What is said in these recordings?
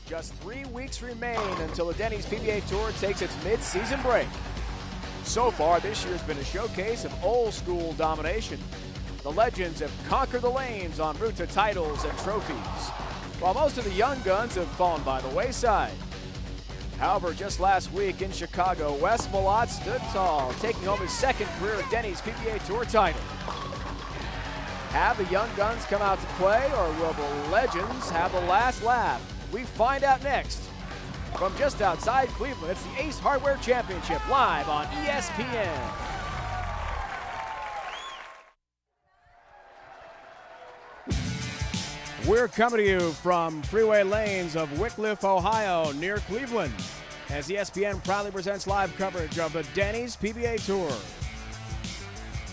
Just 3 weeks remain until the Denny's PBA Tour takes its mid-season break. So far, this year's been a showcase of old-school domination. The legends have conquered the lanes en route to titles and trophies, while most of the young guns have fallen by the wayside. However, just last week in Chicago, Wes Malott stood tall, taking home his second career Denny's PBA Tour title. Have the young guns come out to play, or will the legends have the last laugh? We find out next. From just outside Cleveland, it's the Ace Hardware Championship live on ESPN. We're coming to you from Freeway Lanes of Wickliffe, Ohio, near Cleveland, as ESPN proudly presents live coverage of the Denny's PBA Tour.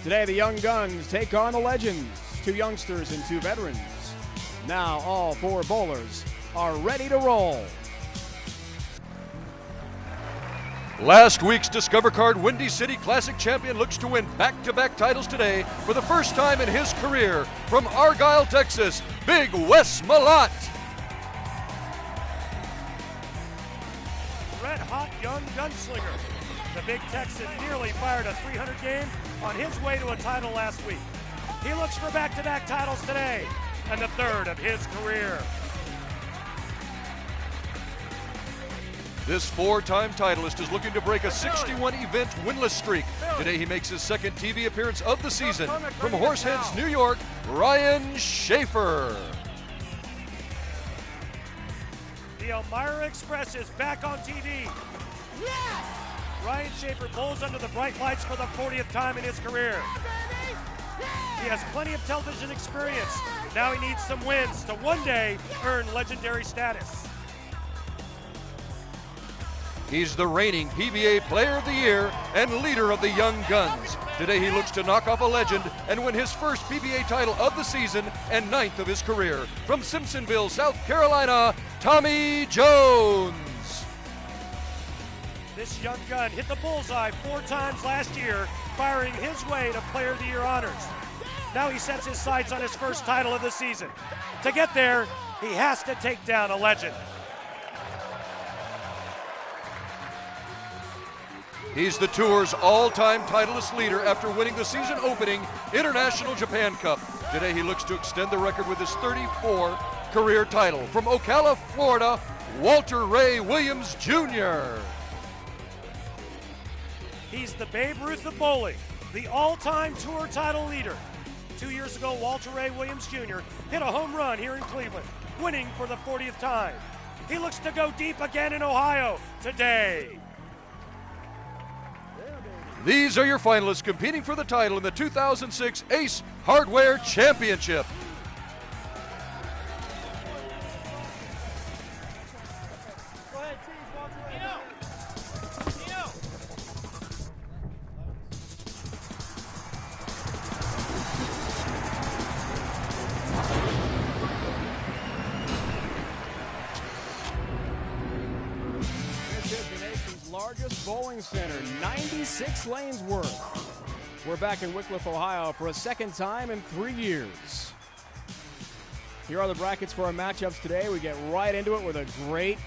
Today, the young guns take on the legends, 2 youngsters and 2 veterans. Now all 4 bowlers are ready to roll. Last week's Discover Card Windy City Classic champion looks to win back-to-back titles today for the first time in his career. From Argyle, Texas, Big Wes Malott. Red-hot young gunslinger. The Big Texan nearly fired a 300 game on his way to a title last week. He looks for back-to-back titles today, and the 3rd of his career. This 4-time titleist is looking to break a 61-event winless streak. Today he makes his second TV appearance of the season. From Horseheads, New York, Ryan Shafer. The Elmira Express is back on TV. Yes! Ryan Shafer bowls under the bright lights for the 40th time in his career. He has plenty of television experience. Now he needs some wins to one day earn legendary status. He's the reigning PBA Player of the Year and leader of the Young Guns. Today he looks to knock off a legend and win his first PBA title of the season and 9th of his career. From Simpsonville, South Carolina, Tommy Jones. This young gun hit the bullseye 4 times last year, firing his way to Player of the Year honors. Now he sets his sights on his first title of the season. To get there, he has to take down a legend. He's the tour's all-time titleist leader after winning the season opening International Japan Cup. Today he looks to extend the record with his 34th career title. From Ocala, Florida, Walter Ray Williams Jr. He's the Babe Ruth of bowling, the all-time tour title leader. 2 years ago, Walter Ray Williams Jr. hit a home run here in Cleveland, winning for the 40th time. He looks to go deep again in Ohio today. These are your finalists competing for the title in the 2006 Ace Hardware Championship. Go ahead, largest bowling center, 96 lanes worth. We're back in Wickliffe, Ohio for a second time in 3 years. Here are the brackets for our matchups today. We get right into it with a great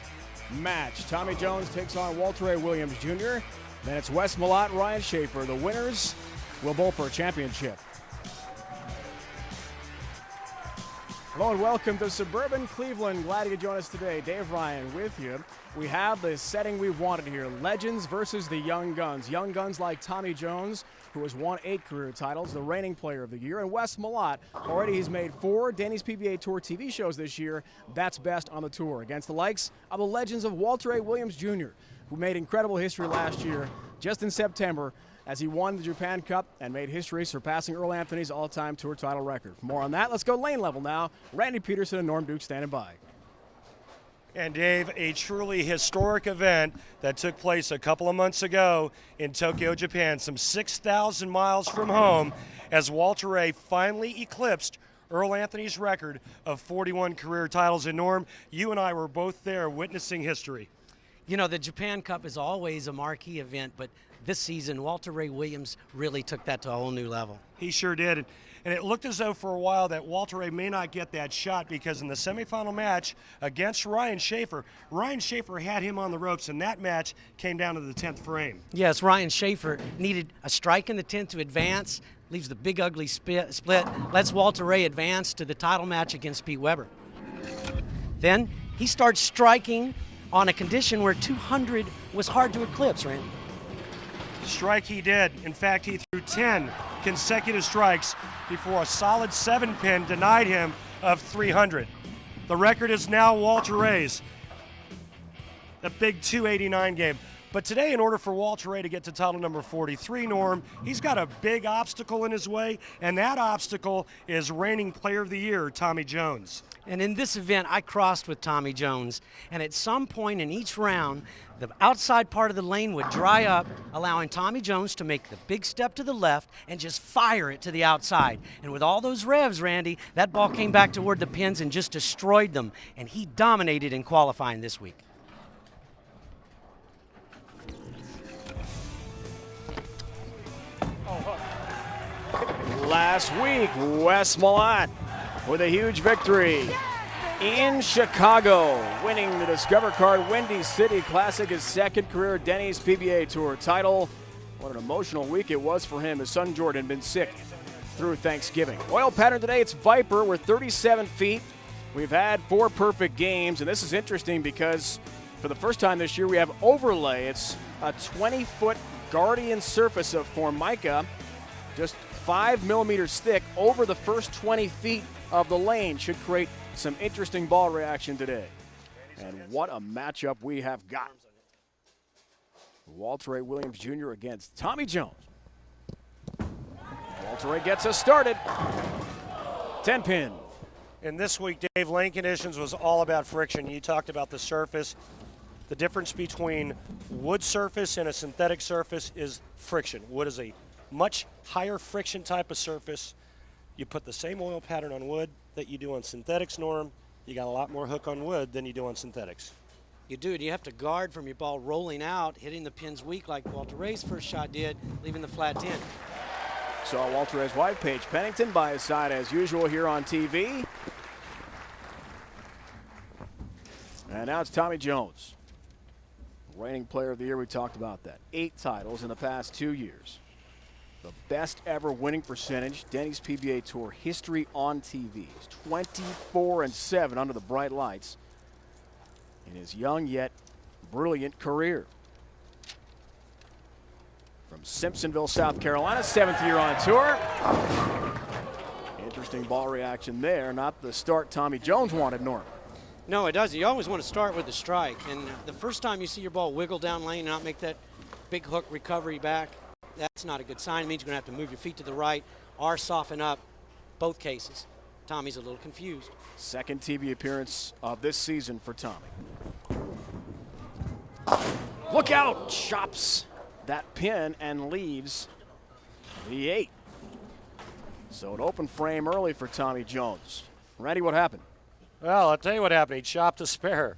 match. Tommy Jones takes on Walter Ray Williams Jr. Then it's Wes Malott, Ryan Shafer. The winners will bowl for a championship. Hello and welcome to suburban Cleveland. Glad you could join us today. Dave Ryan with you. We have the setting we've wanted here. Legends versus the young guns. Young guns like Tommy Jones, who has won 8 career titles, the reigning Player of the Year, and Wes Malott. Already he's made 4 Denny's PBA Tour TV shows this year. That's best on the tour. Against the likes of the legends of Walter A. Williams Jr., who made incredible history last year, just in September, as he won the Japan Cup and made history, surpassing Earl Anthony's all-time tour title record. For more on that, let's go lane level now. Randy Peterson and Norm Duke standing by. And Dave, a truly historic event that took place a couple of months ago in Tokyo, Japan, some 6,000 miles from home, as Walter Ray finally eclipsed Earl Anthony's record of 41 career titles. And Norm, you and I were both there witnessing history. You know, the Japan Cup is always a marquee event, but this season, Walter Ray Williams really took that to a whole new level. He sure did. And it looked as though for a while that Walter Ray may not get that shot, because in the semifinal match against Ryan Shafer had him on the ropes, and that match came down to the 10th frame. Yes, Ryan Shafer needed a strike in the 10th to advance, leaves the big ugly split, lets Walter Ray advance to the title match against Pete Weber. Then he starts striking on a condition where 200 was hard to eclipse, Randy. Strike he did. In fact, he threw 10 consecutive strikes before a solid 7-pin denied him of 300. The record is now Walter Ray's. A big 289 game. But today, in order for Walter Ray to get to title number 43, Norm, he's got a big obstacle in his way, and that obstacle is reigning Player of the Year, Tommy Jones. And in this event, I crossed with Tommy Jones, and at some point in each round, the outside part of the lane would dry up, allowing Tommy Jones to make the big step to the left and just fire it to the outside. And with all those revs, Randy, that ball came back toward the pins and just destroyed them, and he dominated in qualifying this week. Last week, Wes Malott with a huge victory in Chicago, winning the Discover Card Windy City Classic, his second career Denny's PBA Tour title. What an emotional week it was for him. His son Jordan had been sick through Thanksgiving. Oil pattern today, it's Viper. We're 37 feet. We've had 4 perfect games, and this is interesting because for the first time this year we have overlay. It's a 20-foot Guardian surface of Formica, just 5 millimeters thick over the first 20 feet of the lane. Should create some interesting ball reaction today. And what a matchup we have got. Walter Ray Williams Jr. against Tommy Jones. Walter Ray gets us started. 10 pin. And this week, Dave, lane conditions was all about friction. You talked about the surface. The difference between wood surface and a synthetic surface is friction. Wood is a much higher friction type of surface. You put the same oil pattern on wood that you do on synthetics, Norm. You got a lot more hook on wood than you do on synthetics. You do, and you have to guard from your ball rolling out, hitting the pins weak like Walter Ray's first shot did, leaving the flat 10. Saw Walter Ray's wife, Paige Pennington, by his side as usual here on TV. And now it's Tommy Jones. Reigning Player of the Year, we talked about that. 8 titles in the past 2 years. The best ever winning percentage, Denny's PBA Tour history on TV. He's 24-7 under the bright lights in his young yet brilliant career. From Simpsonville, South Carolina, 7th year on tour. Interesting ball reaction there. Not the start Tommy Jones wanted, Norm. No, it does. You always want to start with the strike. And the first time you see your ball wiggle down lane and not make that big hook recovery back, that's not a good sign. It means you're going to have to move your feet to the right or soften up. Both cases. Tommy's a little confused. Second TV appearance of this season for Tommy. Look out! Chops that pin and leaves the 8. So an open frame early for Tommy Jones. Randy, what happened? Well, I'll tell you what happened. He chopped a spare.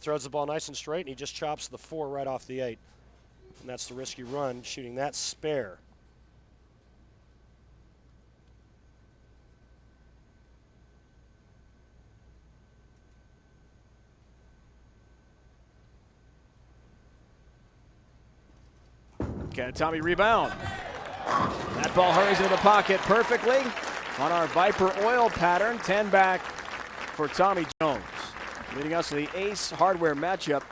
Throws the ball nice and straight, and he just chops the 4 right off the 8. And that's the risky run, shooting that spare. Can Tommy rebound? That ball hurries into the pocket perfectly on our Viper oil pattern. 10 back for Tommy Jones. Leading us to the Ace Hardware matchup.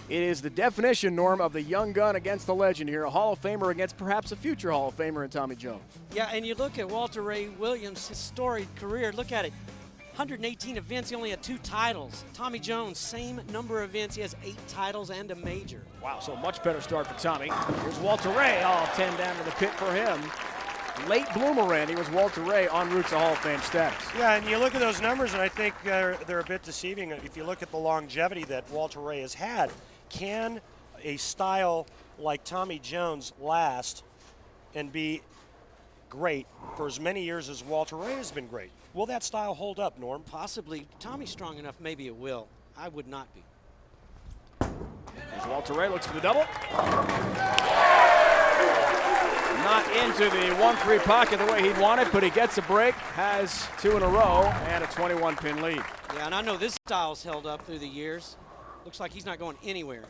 It is the definition, Norm, of the young gun against the legend here. A Hall of Famer against perhaps a future Hall of Famer in Tommy Jones. Yeah, and you look at Walter Ray Williams' historic career. Look at it. 118 events, he only had 2 titles. Tommy Jones, same number of events, he has 8 titles and a major. Wow, so much better start for Tommy. Here's Walter Ray, all 10 down to the pit for him. Late bloomer, Randy, was Walter Ray en route to Hall of Fame status. Yeah, and you look at those numbers, and I think they're a bit deceiving. If you look at the longevity that Walter Ray has had, can a style like Tommy Jones last and be great for as many years as Walter Ray has been great? Will that style hold up, Norm? Possibly. Tommy's strong enough, maybe it will. I would not be. As Walter Ray looks for the double. Not into the 1-3 pocket the way he'd want it, but he gets a break, has 2 in a row, and a 21-pin lead. Yeah, and I know this style's held up through the years. Looks like he's not going anywhere.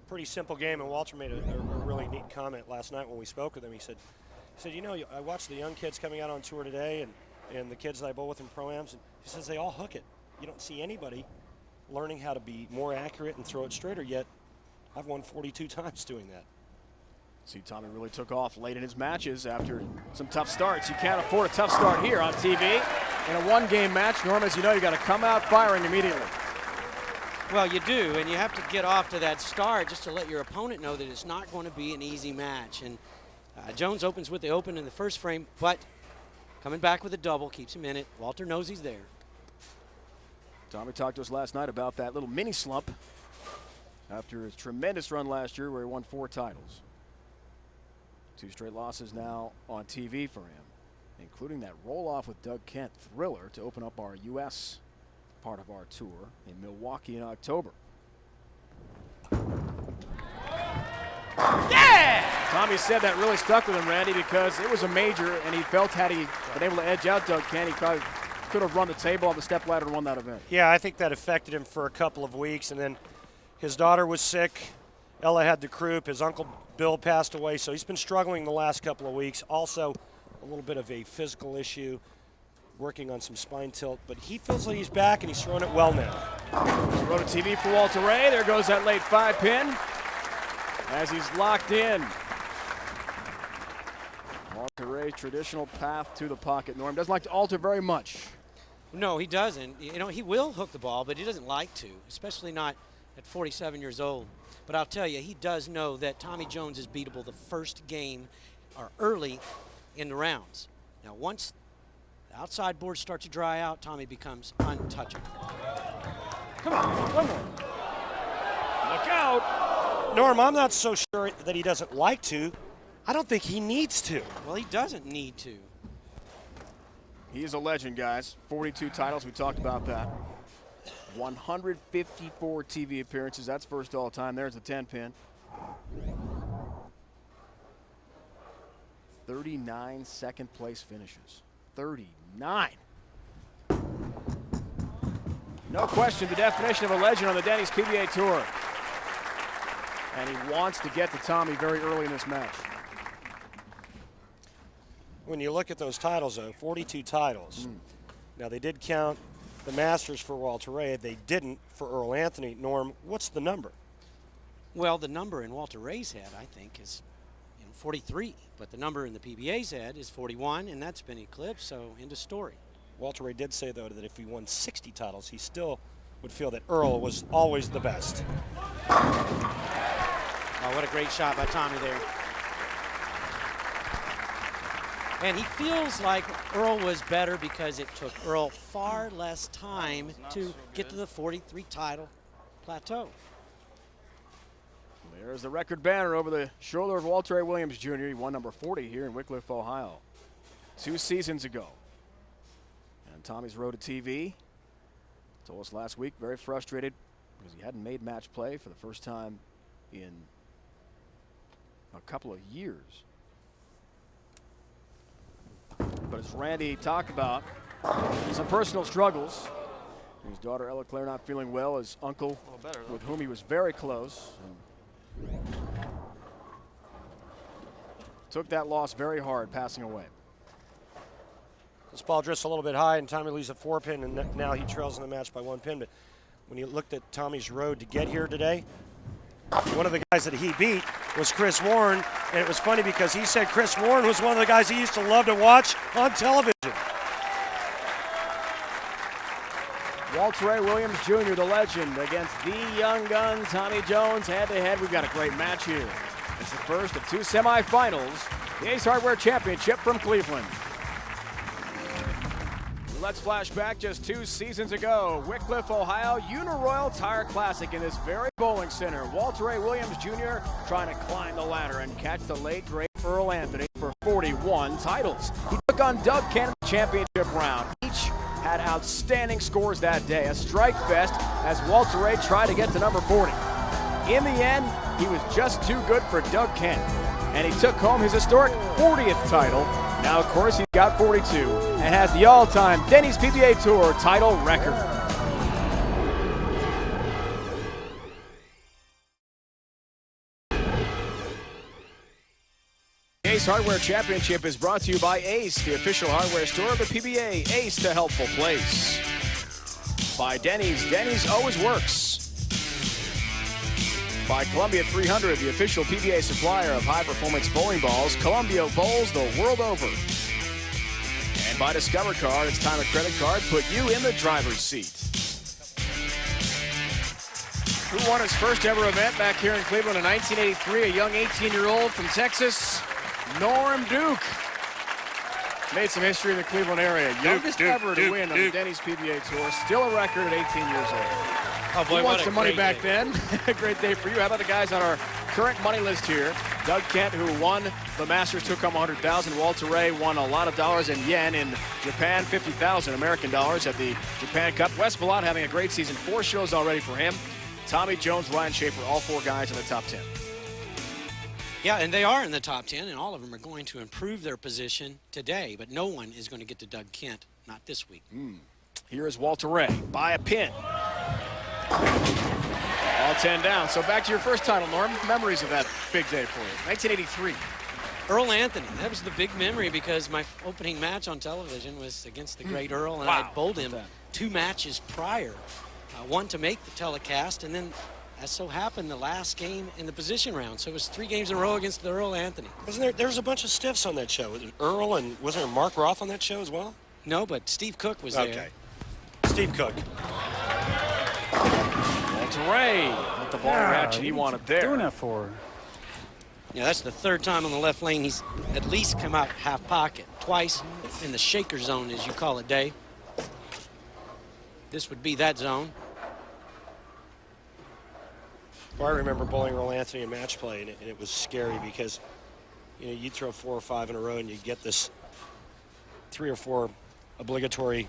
Pretty simple game, and Walter made a really neat comment last night when we spoke with him. He said, you know, I watched the young kids coming out on tour today and the kids that I bowl with in Pro-Ams, and he says they all hook it. You don't see anybody learning how to be more accurate and throw it straighter, yet I've won 42 times doing that. See, Tommy really took off late in his matches after some tough starts. You can't afford a tough start here on TV. In a one-game match, Norm, as you know, you got to come out firing immediately. Well, you do, and you have to get off to that start just to let your opponent know that it's not going to be an easy match. And Jones opens with the open in the first frame, but coming back with a double keeps him in it. Walter knows he's there. Tommy talked to us last night about that little mini slump after his tremendous run last year where he won 4 titles. 2 straight losses now on TV for him, including that roll-off with Doug Kent thriller to open up our U.S. part of our tour in Milwaukee in October. Yeah! Tommy said that really stuck with him, Randy, because it was a major, and he felt had he been able to edge out Doug Kent, he probably could have run the table on the step ladder and won that event. Yeah, I think that affected him for a couple of weeks, and then his daughter was sick. Ella had the croup. His uncle Bill passed away, so he's been struggling the last couple of weeks. Also, a little bit of a physical issue, working on some spine tilt, but he feels like he's back and he's throwing it well now. Road to TV for Walter Ray. There goes that late 5-pin as he's locked in. Walter Ray, traditional path to the pocket. Norm doesn't like to alter very much. No, he doesn't. You know, he will hook the ball, but he doesn't like to, especially not at 47 years old. But I'll tell you, he does know that Tommy Jones is beatable the first game or early in the rounds. Now, once the outside boards start to dry out, Tommy becomes untouchable. Come on, one more. Look out. Norm, I'm not so sure that he doesn't like to. I don't think he needs to. Well, he doesn't need to. He is a legend, guys. 42 titles, we talked about that. 154 TV appearances, that's first all time. There's a 10-pin. 39 second place finishes. 39. No question, the definition of a legend on the Denny's PBA Tour. And he wants to get to Tommy very early in this match. When you look at those titles, though, 42 titles. Now, they did count the Masters for Walter Ray. They didn't for Earl Anthony. Norm, what's the number? Well, the number in Walter Ray's head, I think, is 43. But the number in the PBA's head is 41, and that's been eclipsed, so end of story. Walter Ray did say, though, that if he won 60 titles, he still would feel that Earl was always the best. Oh, what a great shot by Tommy there. And he feels like Earl was better because it took Earl far less time to get to the 43 title plateau. There's the record banner over the shoulder of Walter Ray Williams Jr. He won number 40 here in Wickliffe, Ohio, 2 seasons ago. And Tommy's road to TV. Told us last week, very frustrated because he hadn't made match play for the first time in a couple of years. But as Randy talked about, some personal struggles. His daughter Ella Claire not feeling well, his uncle with whom he was very close. Took that loss very hard, passing away. This ball drifts a little bit high, and Tommy leaves a 4-pin, and now he trails in the match by 1 pin. But when you looked at Tommy's road to get here today, one of the guys that he beat was Chris Warren, and it was funny because he said Chris Warren was one of the guys he used to love to watch on television. Walter Ray Williams Jr., the legend, against the young gun, Tommy Jones, head-to-head. We've got a great match here. It's the first of 2 semifinals, the Ace Hardware Championship from Cleveland. Let's flash back just 2 seasons ago. Wickliffe, Ohio, Uniroyal Tire Classic in this very bowling center. Walter Ray Williams Jr. trying to climb the ladder and catch the late, great Earl Anthony for 41 titles. He took on Doug Kent in the championship round. Each had outstanding scores that day. A strike fest as Walter Ray tried to get to number 40. In the end, he was just too good for Doug Kent. and he took home his historic 40th title. Now, of course, he's got 42 and has the all-time Denny's PBA Tour title record. The Ace Hardware Championship is brought to you by Ace, the official hardware store of the PBA. Ace, the helpful place. By Denny's, Denny's always works. By Columbia 300, the official PBA supplier of high-performance bowling balls. Columbia bowls the world over. And by Discover Card, it's time a credit card put you in the driver's seat. Who won his first ever event back here in Cleveland in 1983? A young 18-year-old from Texas, Norm Duke. Made some history in the Cleveland area. Youngest ever to win on the Denny's PBA Tour. Still a record at 18 years old. Oh boy, he won some money back day. then. A great day for you. How about the guys on our current money list here? Doug Kent, who won the Masters, took home $100,000. Walter Ray won a lot of dollars in yen in Japan, 50,000 American dollars at the Japan Cup. Wes Malott having a great season. 4 shows already for him. Tommy Jones, Ryan Shafer, all 4 guys in the top 10. Yeah, and they are in the top 10, and all of them are going to improve their position today, but no one is going to get to Doug Kent, not this week. Here is Walter Ray by a pin. All 10 down. So back to your first title, Norm. Memories of that big day for you. 1983. Earl Anthony, that was the big memory because my opening match on television was against the great Earl, and I bowled him 2 matches prior. One to make the telecast, and then as so happened, the last game in the position round. So it was 3 games in a row against the Earl Anthony. Wasn't there was a bunch of stiffs on that show? Earl, and wasn't there Mark Roth on that show as well? No, but Steve Cook was there. Okay. Steve Cook. Walter Ray with the ball reaction he wanted there. Doing that for? Yeah, that's the 3rd time on the left lane he's at least come out half pocket. Twice in the shaker zone, as you call it, Dave. This would be that zone. Well, I remember bowling Earl Anthony in match play, and it was scary because, you know, you'd throw 4 or 5 in a row, and you'd get this 3 or 4 obligatory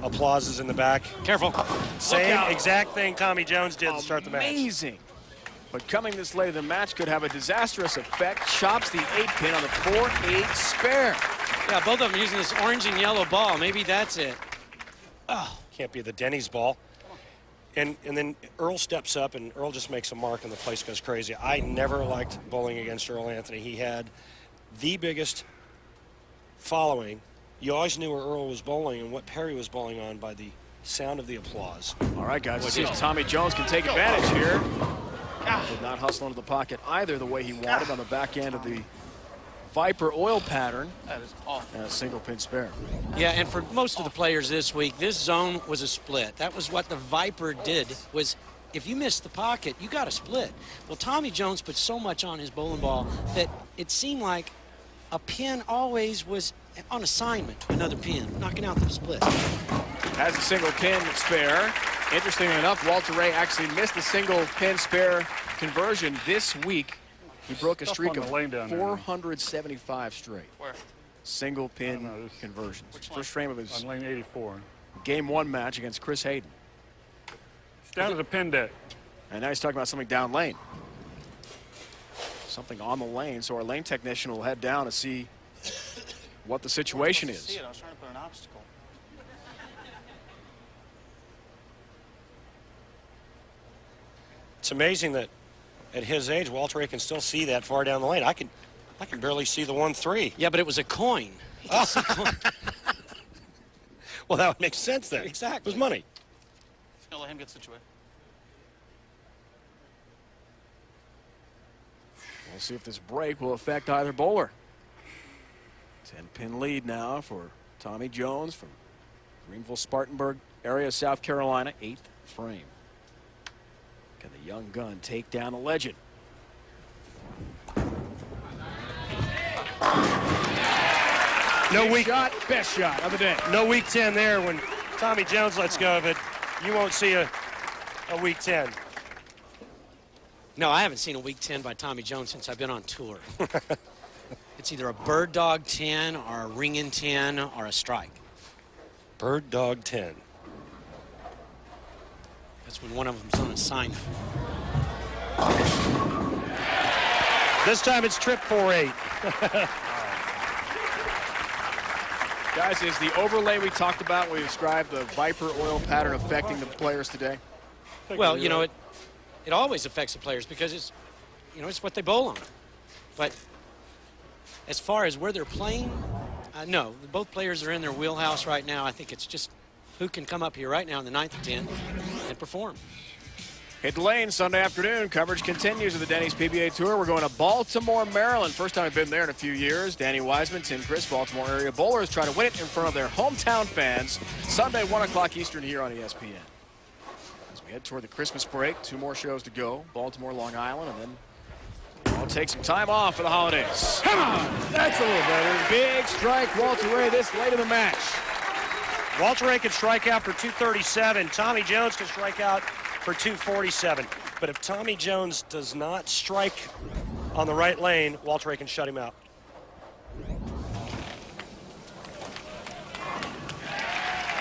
applauses in the back. Careful. Same exact thing Tommy Jones did to start the match. Amazing. But coming this late in the match could have a disastrous effect. Chops the 8-pin on the 4-8 spare. Yeah, both of them using this orange and yellow ball. Maybe that's it. Oh, can't be the Denny's ball. And then Earl steps up, and Earl just makes a mark, and the place goes crazy. I never liked bowling against Earl Anthony. He had the biggest following. You always knew where Earl was bowling and what Perry was bowling on by the sound of the applause. All right, guys, let's see if Tommy Jones can take advantage here. Did not hustle into the pocket either the way he wanted on the back end of the Viper oil pattern. That is awful. And a single pin spare. Yeah, and for most of the players this week, this zone was a split. That was what the Viper did, was if you missed the pocket, you got a split. Well, Tommy Jones put so much on his bowling ball that it seemed like a pin always was on assignment to another pin, knocking out the split. Has a single pin spare. Interestingly enough, Walter Ray actually missed the single pin spare conversion this week. He broke a streak of 475 straight. Where? Single pin conversions. First frame of his On lane 84. Game 1 match against Chris Hayden. It's down to the pin deck. And now he's talking about something down lane. Something on the lane, so our lane technician will head down to see what the situation is. I was trying to put an obstacle. It's amazing that at his age, Walter Ray can still see that far down the lane. I can barely see the 1-3. Yeah, but it was a coin. He can see coin. Well, that would make sense then. Exactly. It was money. Just gonna let him get situated. We'll see if this break will affect either bowler. 10-pin lead now for Tommy Jones from Greenville, Spartanburg area, South Carolina, 8th frame. Can the young gun take down the legend? No weak shot, best shot of the day. No week 10 there. When Tommy Jones lets go of it, you won't see a week 10. No, I haven't seen a week 10 by Tommy Jones since I've been on tour. It's either a bird dog 10 or a ring-in 10 or a strike. Bird dog 10. That's when one of them's on assignment. This time it's trip 4-8. Guys, is the overlay we talked about when we described the Viper oil pattern affecting the players today? Well, you know, it always affects the players because it's, you know, it's what they bowl on. But as far as where they're playing, no, both players are in their wheelhouse right now. I think it's just who can come up here right now in the 9th and 10th and perform. Hit the lane Sunday afternoon. Coverage continues of the Denny's PBA Tour. We're going to Baltimore, Maryland. First time I've been there in a few years. Danny Wiseman, Tim Chris, Baltimore area bowlers try to win it in front of their hometown fans. Sunday, 1 o'clock Eastern here on ESPN. As we head toward the Christmas break, 2 more shows to go. Baltimore, Long Island, and then we'll take some time off for the holidays. Come on! That's a little better. Big strike, Walter Ray, this late in the match. Walter Ray can strike out for 237. Tommy Jones can strike out for 247. But if Tommy Jones does not strike on the right lane, Walter Ray can shut him out.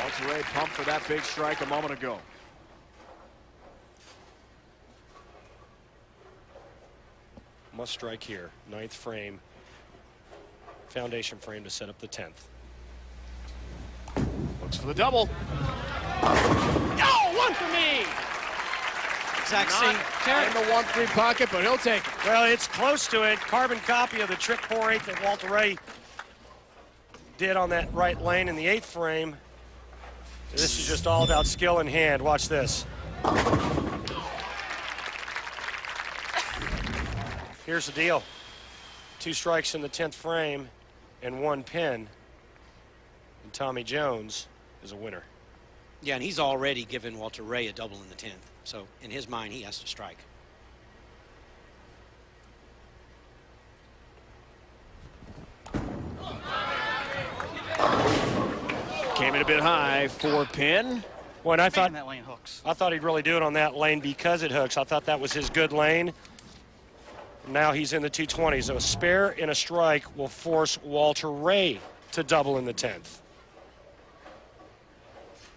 Walter Ray pumped for that big strike a moment ago. Must strike here. 9th frame. Foundation frame to set up the 10th. Looks for the double. Oh, 1 for me! Exact Not same in the 1-3 pocket, but he'll take it. Well, it's close to it. Carbon copy of the trick 4-8 that Walter Ray did on that right lane in the 8th frame. This is just all about skill in hand. Watch this. Here's the deal. 2 strikes in the 10th frame and 1 pin. And Tommy Jones is a winner. Yeah, and he's already given Walter Ray a double in the 10th. So in his mind, he has to strike. Came in a bit high, 4 pin. Well, and I thought that lane hooks. I thought he'd really do it on that lane because it hooks. I thought that was his good lane. Now he's in the 220s. So a spare and a strike will force Walter Ray to double in the 10th.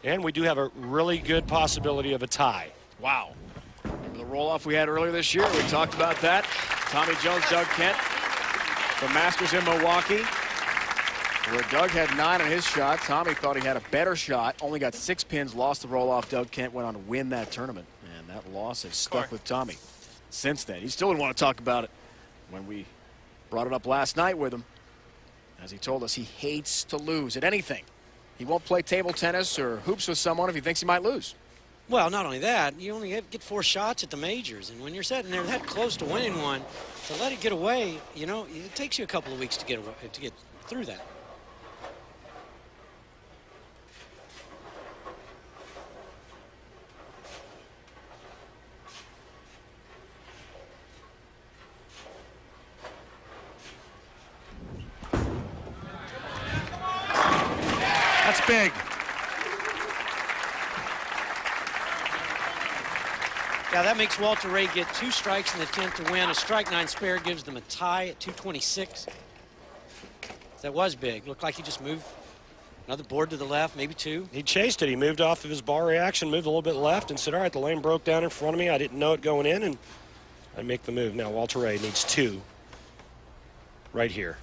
And we do have a really good possibility of a tie. Wow. Remember the roll-off we had earlier this year? We talked about that. Tommy Jones, Doug Kent, the Masters in Milwaukee, where Doug had 9 on his shot. Tommy thought he had a better shot, only got 6 pins, lost the roll-off. Doug Kent went on to win that tournament, and that loss has stuck with Tommy since then. He still didn't want to talk about it when we brought it up last night with him. As he told us, he hates to lose at anything. He won't play table tennis or hoops with someone if he thinks he might lose. Well, not only that, you only get 4 shots at the majors. And when you're sitting there that close to winning one, to let it get away, you know, it takes you a couple of weeks to get through that. That's big. Yeah, that makes Walter Ray get 2 strikes in the 10th to win. A strike 9 spare gives them a tie at 226. That was big. Looked like he just moved another board to the left, maybe 2. He chased it. He moved off of his bar reaction, moved a little bit left, and said, all right, the lane broke down in front of me. I didn't know it going in, and I make the move. Now Walter Ray needs 2 right here.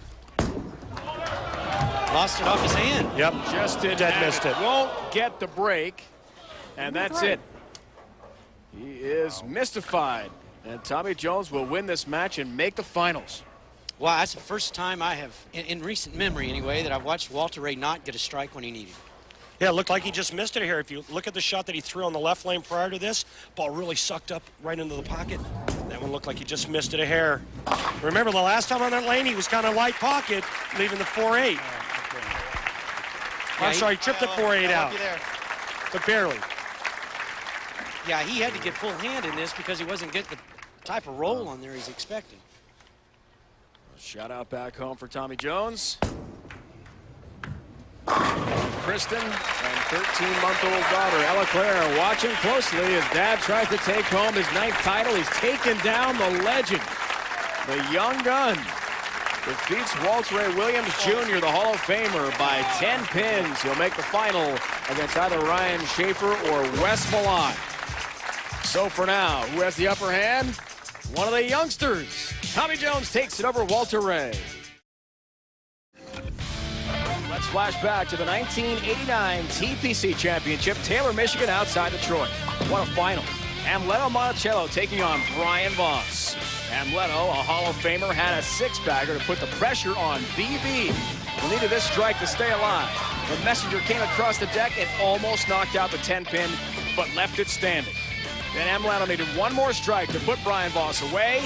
Lost it off his hand. Yep. Just did missed it. Won't get the break, and that's it. He is mystified, and Tommy Jones will win this match and make the finals. Wow, that's the first time I have, in recent memory anyway, that I've watched Walter Ray not get a strike when he needed. Yeah, it looked like he just missed it here. If you look at the shot that he threw on the left lane prior to this, ball really sucked up right into the pocket. That one looked like he just missed it a hair. Remember, the last time on that lane, he was kind of light pocket, leaving the 4-8. I'm sorry, he tripped the 4-8 out, but barely. Yeah, he had to get full hand in this because he wasn't getting the type of roll on there he's expecting. Shout out back home for Tommy Jones. Kristen and 13-month-old daughter Ella Claire watching closely as Dad tries to take home his 9th title. He's taken down the legend, the young gun. Defeats Walter Ray Williams Jr., the Hall of Famer, by 10 pins. He'll make the final against either Ryan Shafer or Wes Malott. So for now, who has the upper hand? One of the youngsters. Tommy Jones takes it over Walter Ray. Let's flash back to the 1989 TPC Championship. Taylor, Michigan outside Detroit. What a final. Amleto Monticello taking on Brian Voss. Amleto, a Hall of Famer, had a six-bagger to put the pressure on BB, who needed this strike to stay alive. The messenger came across the deck and almost knocked out the 10-pin, but left it standing. Then Amleto needed one more strike to put Brian Voss away,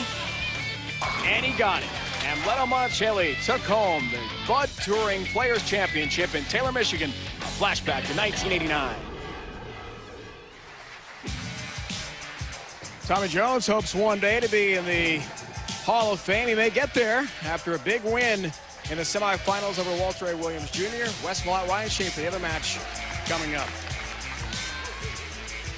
and he got it. Amleto Monticello took home the Bud Touring Players Championship in Taylor, Michigan. A flashback to 1989. Tommy Jones hopes one day to be in the Hall of Fame. He may get there after a big win in the semifinals over Walter A. Williams Jr. Wes Malott, Ryan Shafer, the other match coming up.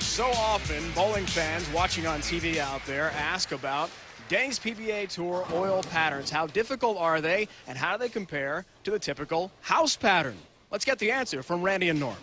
So often, bowling fans watching on TV out there ask about Denny's PBA Tour oil patterns. How difficult are they, and how do they compare to the typical house pattern? Let's get the answer from Randy and Norm.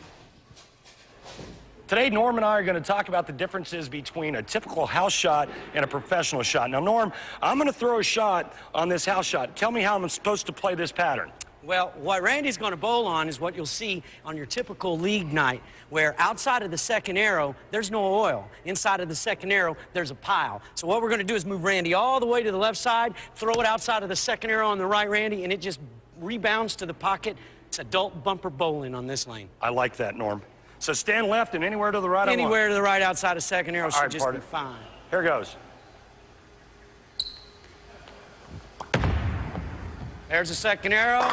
Today, Norm and I are going to talk about the differences between a typical house shot and a professional shot. Now, Norm, I'm going to throw a shot on this house shot. Tell me how I'm supposed to play this pattern. Well, what Randy's going to bowl on is what you'll see on your typical league night, where outside of the second arrow, there's no oil. Inside of the second arrow, there's a pile. So what we're going to do is move Randy all the way to the left side, throw it outside of the second arrow on the right, Randy, and it just rebounds to the pocket. It's adult bumper bowling on this lane. I like that, Norm. So stand left and anywhere to the right. Anywhere to the right outside of second arrow should just be fine. Here goes. There's the second arrow,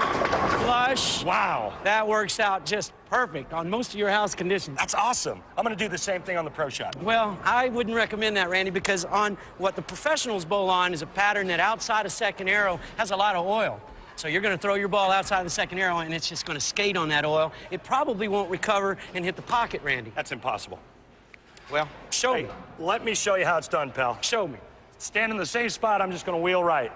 flush. Wow. That works out just perfect on most of your house conditions. That's awesome. I'm going to do the same thing on the pro shot. Well, I wouldn't recommend that, Randy, because on what the professionals bowl on is a pattern that outside of second arrow has a lot of oil. So you're going to throw your ball outside the second arrow, and it's just going to skate on that oil. It probably won't recover and hit the pocket, Randy. That's impossible. Well, show me. Let me show you how it's done, pal. Show me. Stand in the same spot. I'm just going to wheel right.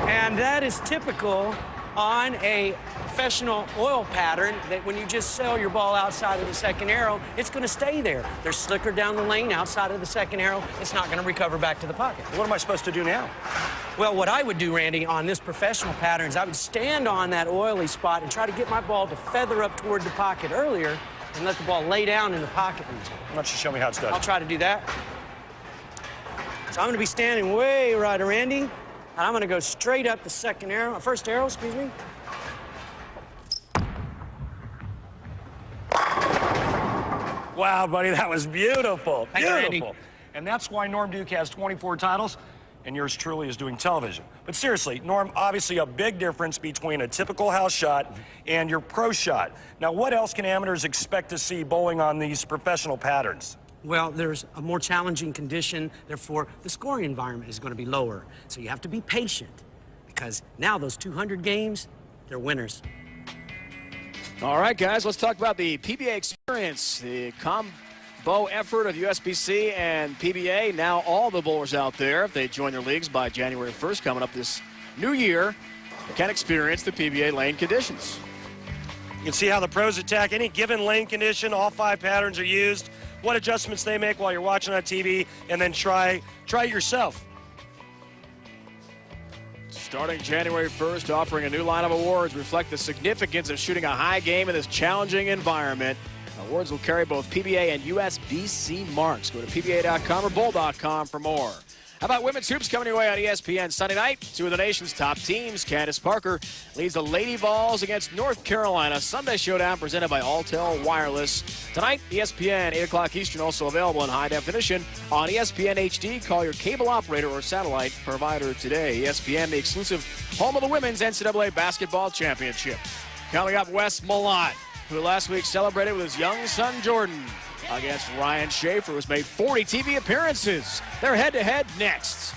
And that is typical on a professional oil pattern, that when you just sail your ball outside of the second arrow, it's going to stay there. There's slicker down the lane outside of the second arrow. It's not going to recover back to the pocket. What am I supposed to do now? Well, what I would do, Randy, on this professional pattern is I would stand on that oily spot and try to get my ball to feather up toward the pocket earlier and let the ball lay down in the pocket region. Why don't you show me how it's done? I'll try to do that. So I'm going to be standing way right, Randy, and I'm going to go straight up the second arrow, first arrow, excuse me. Wow, buddy, that was beautiful. Thank you, Randy. Beautiful. And that's why Norm Duke has 24 titles, and yours truly is doing television. But seriously, Norm, obviously a big difference between a typical house shot and your pro shot. Now, what else can amateurs expect to see bowling on these professional patterns? Well, there's a more challenging condition, therefore the scoring environment is going to be lower. So you have to be patient, because now those 200 games, they're winners. All right, guys, let's talk about the PBA experience, the combo effort of USBC and PBA. Now all the bowlers out there, if they join their leagues by January 1st, coming up this new year, can experience the PBA lane conditions. You can see how the pros attack any given lane condition. All 5 patterns are used. What adjustments they make while you're watching on TV, and then try it yourself. Starting January 1st, offering a new line of awards reflect the significance of shooting a high game in this challenging environment. Awards will carry both PBA and USBC marks. Go to PBA.com or bowl.com for more. How about women's hoops coming your way on ESPN Sunday night? 2 of the nation's top teams. Candace Parker leads the Lady Vols against North Carolina. Sunday showdown presented by Alltel Wireless. Tonight, ESPN, 8 o'clock Eastern, also available in high definition on ESPN HD. Call your cable operator or satellite provider today. ESPN, the exclusive home of the Women's NCAA Basketball Championship. Coming up, Wes Malott, who last week celebrated with his young son Jordan against Ryan Shafer, who's made 40 TV appearances. They're head-to-head next.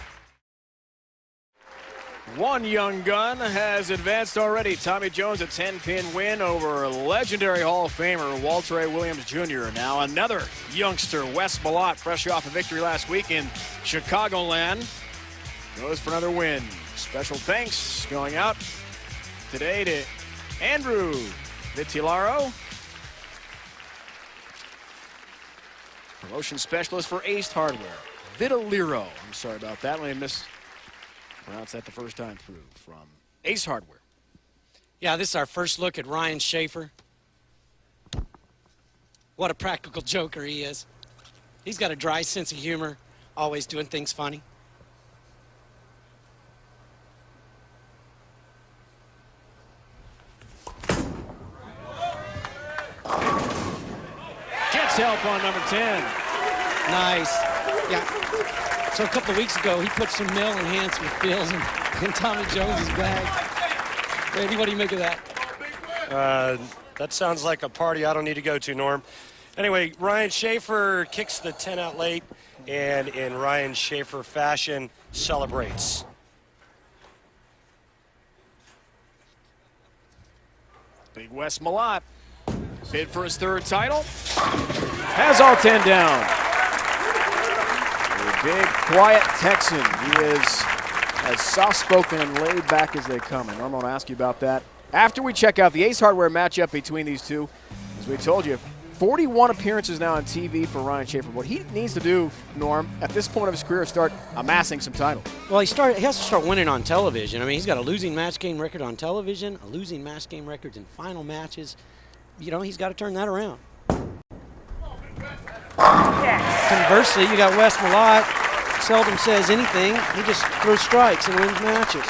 One young gun has advanced already. Tommy Jones, a 10-pin win over legendary Hall of Famer Walter A. Williams Jr. Now another youngster, Wes Malott, fresh off a victory last week in Chicagoland, goes for another win. Special thanks going out today to Andrew Vittilaro, Promotion specialist for Ace Hardware, Vitaliro. I'm sorry about that. Let me mispronounce that the first time through. From Ace Hardware. Yeah, this is our first look at Ryan Shafer. What a practical joker he is. He's got a dry sense of humor, always doing things funny. Gets help on number 10. Nice. Yeah. So a couple of weeks ago, he put some mill enhancement pills in Tommy Jones's bag. Randy, what do you make of that? That sounds like a party I don't need to go to, Norm. Anyway, Ryan Shafer kicks the 10 out late, and in Ryan Shafer fashion, celebrates. Big Wes Malott, bid for his third title, has all 10 down. A big, quiet Texan. He is as soft-spoken and laid back as they come. And I'm going to ask you about that after we check out the Ace Hardware matchup between these two. As we told you, 41 appearances now on TV for Ryan Shafer. What he needs to do, Norm, at this point of his career, is start amassing some titles. Well, he has to start winning on television. I mean, he's got a losing match game record on television, a losing match game record in final matches. You know, he's got to turn that around. Conversely, you got Wes Malott. Seldom says anything. He just throws strikes and wins matches.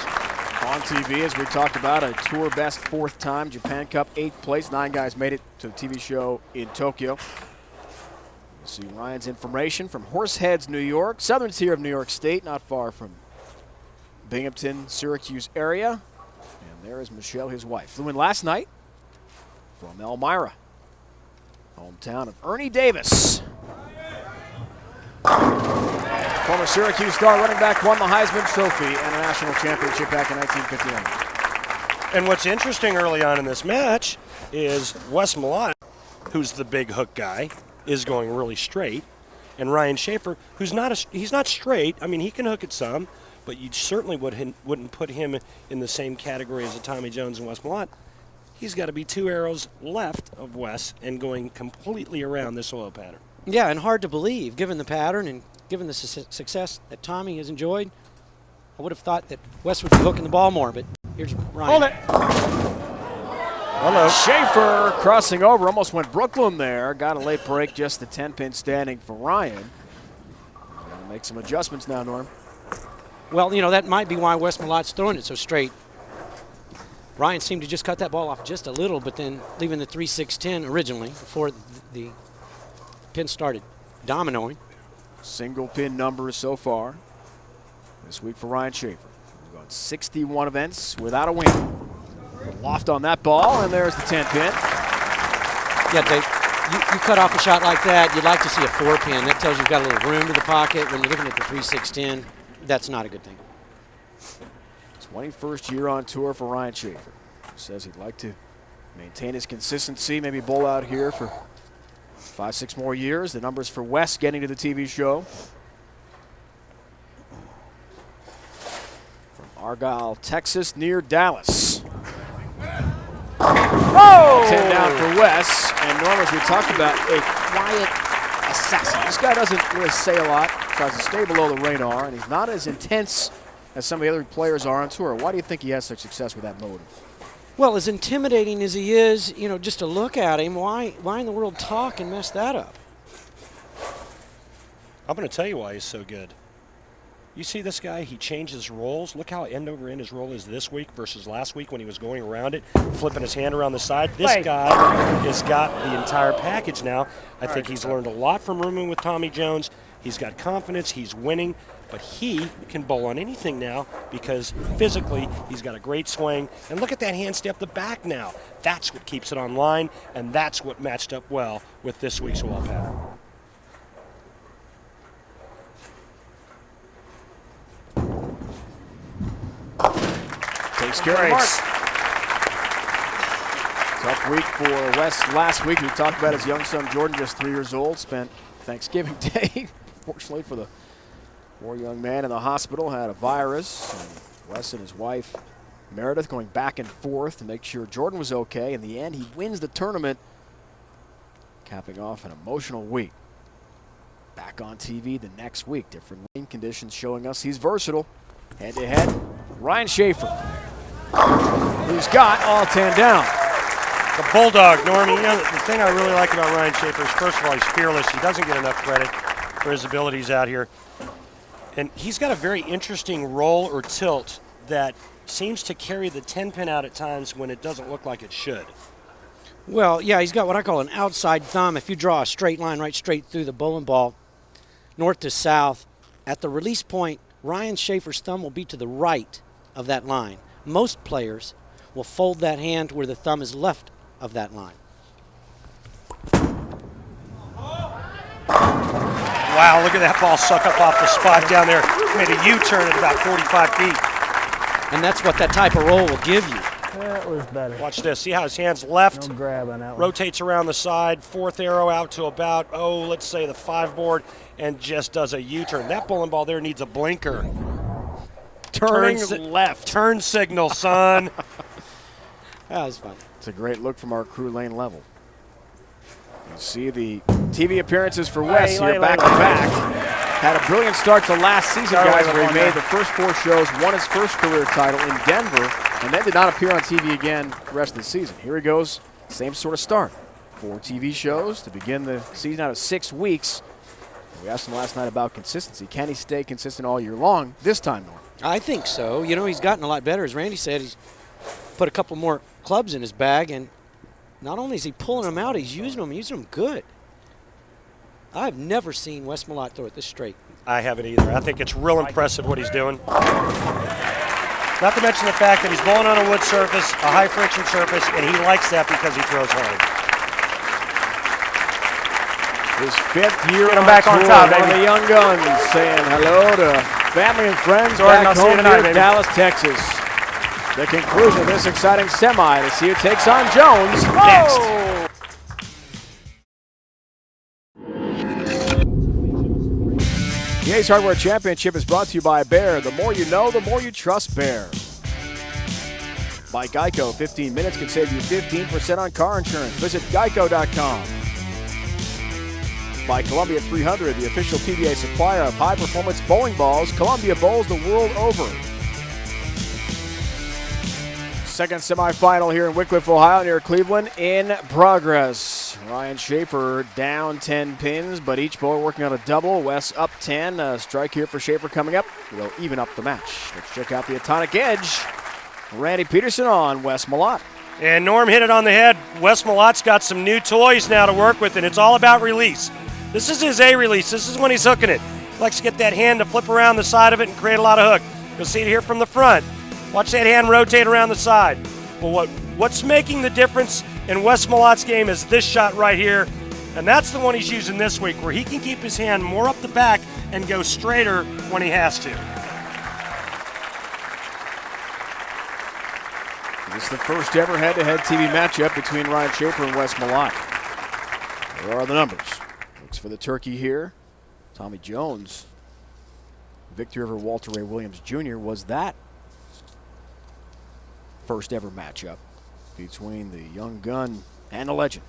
On TV, as we talked about, a tour best fourth time, Japan Cup 8th place. 9 guys made it to the TV show in Tokyo. We'll see Ryan's information from Horseheads, New York, southern tier of New York State, not far from Binghamton, Syracuse area. And there is Michelle, his wife. Flew in last night from Elmira, hometown of Ernie Davis. Former Syracuse star running back won the Heisman Trophy and a national championship back in 1959. And what's interesting early on in this match is Wes Malott, who's the big hook guy, is going really straight, and Ryan Shafer, who's he's not straight. I mean, he can hook it some, but you certainly wouldn't put him in the same category as a Tommy Jones and Wes Malott. He's got to be 2 arrows left of Wes and going completely around this oil pattern. Yeah, and hard to believe, given the pattern and given the success that Tommy has enjoyed. I would have thought that Wes would be hooking the ball more, but here's Ryan. Hold it. Hello. Shafer crossing over, almost went Brooklyn there. Got a late break, just the 10-pin standing for Ryan. Gotta make some adjustments now, Norm. Well, you know, that might be why Wes Malott's throwing it so straight. Ryan seemed to just cut that ball off just a little, but then leaving the 3-6-10 originally before the pin started dominoing. Single pin numbers so far this week for Ryan Shafer. We've got 61 events without a win. Loft on that ball, and there's the 10 pin. Yeah, Dave, you cut off a shot like that, you'd like to see a 4-pin. That tells you you've got a little room to the pocket. When you're looking at the 3-6-10, that's not a good thing. 21st year on tour for Ryan Shafer. Says he'd like to maintain his consistency, maybe bowl out here for 5-6 more years. The numbers for Wes getting to the TV show. From Argyle, Texas, near Dallas. Oh! 10 down for Wes. And Norm, as we talked about, a quiet assassin. This guy doesn't really say a lot, tries to stay below the radar, and he's not as intense as some of the other players are on tour. Why do you think he has such success with that motive? Well, as intimidating as he is, you know, just to look at him, why in the world talk and mess that up? I'm going to tell you why he's so good. You see this guy, he changes roles. Look how end over end his role is this week versus last week when he was going around it, flipping his hand around the side. This guy has got the entire package now. I think he's learned a lot from rooming with Tommy Jones. He's got confidence, he's winning, but he can bowl on anything now because physically he's got a great swing. And look at that hand step the back now. That's what keeps it on line, and that's what matched up well with this week's oil pattern. Takes care of Mark. Tough week for Wes last week. We talked about his young son Jordan, just 3 years old, spent Thanksgiving Day, fortunately for the poor young man in the hospital, had a virus. And Wes and his wife Meredith going back and forth to make sure Jordan was okay. In the end, he wins the tournament, capping off an emotional week. Back on TV the next week. Different lane conditions showing us he's versatile. Head-to-head, Ryan Shafer, who's got all 10 down. The Bulldog, Normie. You know, the thing I really like about Ryan Shafer is, first of all, he's fearless. He doesn't get enough credit for his abilities out here. And he's got a very interesting roll or tilt that seems to carry the 10-pin out at times when it doesn't look like it should. Well, yeah, he's got what I call an outside thumb. If you draw a straight line right straight through the bowling ball, north to south, at the release point, Ryan Shafer's thumb will be to the right of that line. Most players will fold that hand where the thumb is left of that line. Wow, look at that ball suck up off the spot down there. Made a U-turn at about 45 feet. And that's what that type of roll will give you. That was better. Watch this. See how his hand's left? No grab on that one. Rotates around the side, fourth arrow out to about, let's say the 5 board, and just does a U-turn. That bowling ball there needs a blinker. Turning left. Turn signal, son. That was fun. It's a great look from our crew lane level. You see the TV appearances for Wes here back to back. Had a brilliant start to last season, guys, where he made the first 4 shows, won his first career title in Denver, and then did not appear on TV again the rest of the season. Here he goes, same sort of start. 4 TV shows to begin the season out of 6 weeks. We asked him last night about consistency. Can he stay consistent all year long this time, Norm? I think so. You know, he's gotten a lot better. As Randy said, he's put a couple more clubs in his bag, and not only is he pulling them out, he's using them good. I've never seen Wes Malott throw it this straight. I haven't either. I think it's real impressive what he's doing. Not to mention the fact that he's bowling on a wood surface, a high friction surface, and he likes that because he throws hard. His 5th year Get him back on tour, top, one of baby. the young guns saying hello to family and friends Jordan, back I'll see you home tonight, near baby. Dallas, Texas. The conclusion of this exciting semi to see who takes on Jones next. The Ace Hardware Championship is brought to you by Bear. The more you know, the more you trust Bear. By Geico, 15 minutes can save you 15% on car insurance. Visit geico.com. By Columbia 300, the official PBA supplier of high-performance bowling balls. Columbia bowls the world over. Second semifinal here in Wickliffe, Ohio, near Cleveland, in progress. Ryan Shafer down 10 pins, but each bowler working on a double. Wes up 10. A strike here for Shafer coming up. Will even up the match. Let's check out the Atonic Edge. Randy Peterson on Wes Malott. And Norm hit it on the head. Wes Malott's got some new toys now to work with, and it's all about release. This is his A release. This is when he's hooking it. He likes to get that hand to flip around the side of it and create a lot of hook. You'll see it here from the front. Watch that hand rotate around the side. Well, what's making the difference in Wes Malott's game is this shot right here, and that's the one he's using this week, where he can keep his hand more up the back and go straighter when he has to. This is the first ever head-to-head TV matchup between Ryan Shafer and Wes Malott. There are the numbers. Looks for the turkey here. Tommy Jones. Victory over Walter Ray Williams Jr. was that first ever matchup between the young gun and the legend.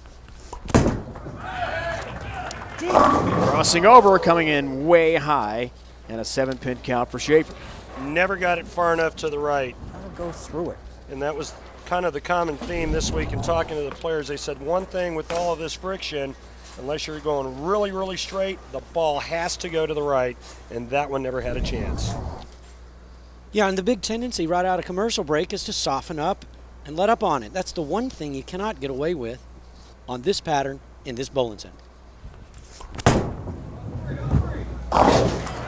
Crossing over, coming in way high, and a 7-pin count for Shafer. Never got it far enough to the right. I'll go through it. And that was kind of the common theme this week in talking to the players. They said one thing with all of this friction, unless you're going really, really straight, the ball has to go to the right, and that one never had a chance. Yeah, and the big tendency right out of commercial break is to soften up and let up on it. That's the one thing you cannot get away with on this pattern in this bowling center.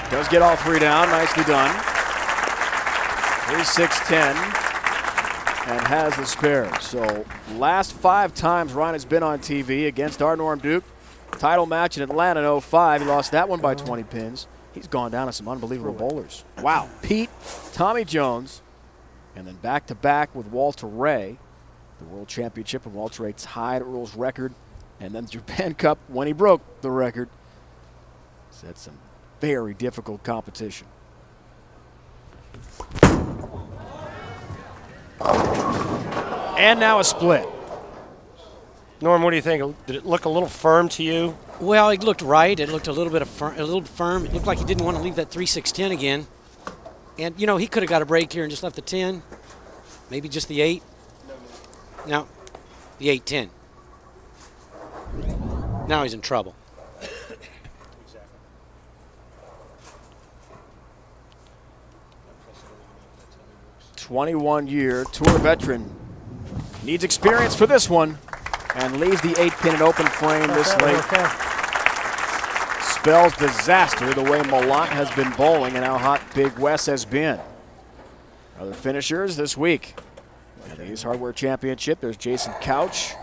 Does get all 3 down, nicely done. 3-6-10. And has the spare. So last 5 times Ryan has been on TV against our Norm Duke. Title match in Atlanta in 05. He lost that one by 20 pins. He's gone down to some unbelievable bowlers. Wow. Pete, Tommy Jones, and then back-to-back with Walter Ray. The World Championship, and Walter Ray tied Earl's record. And then the Japan Cup when he broke the record. So that's some very difficult competition. And now a split. Norm, what do you think? Did it look a little firm to you? Well, it looked right. It looked a little bit a little firm. It looked like he didn't want to leave that 3-6-10 again. And, you know, he could have got a break here and just left the 10. Maybe just the 8. No, the 8-10. Now he's in trouble. 21-year tour veteran needs experience for this one and leaves the 8-pin and open frame this late. Spells disaster the way Malott has been bowling and how hot Big Wes has been. Other finishers this week at the Ace Hardware Championship. There's Jason Couch.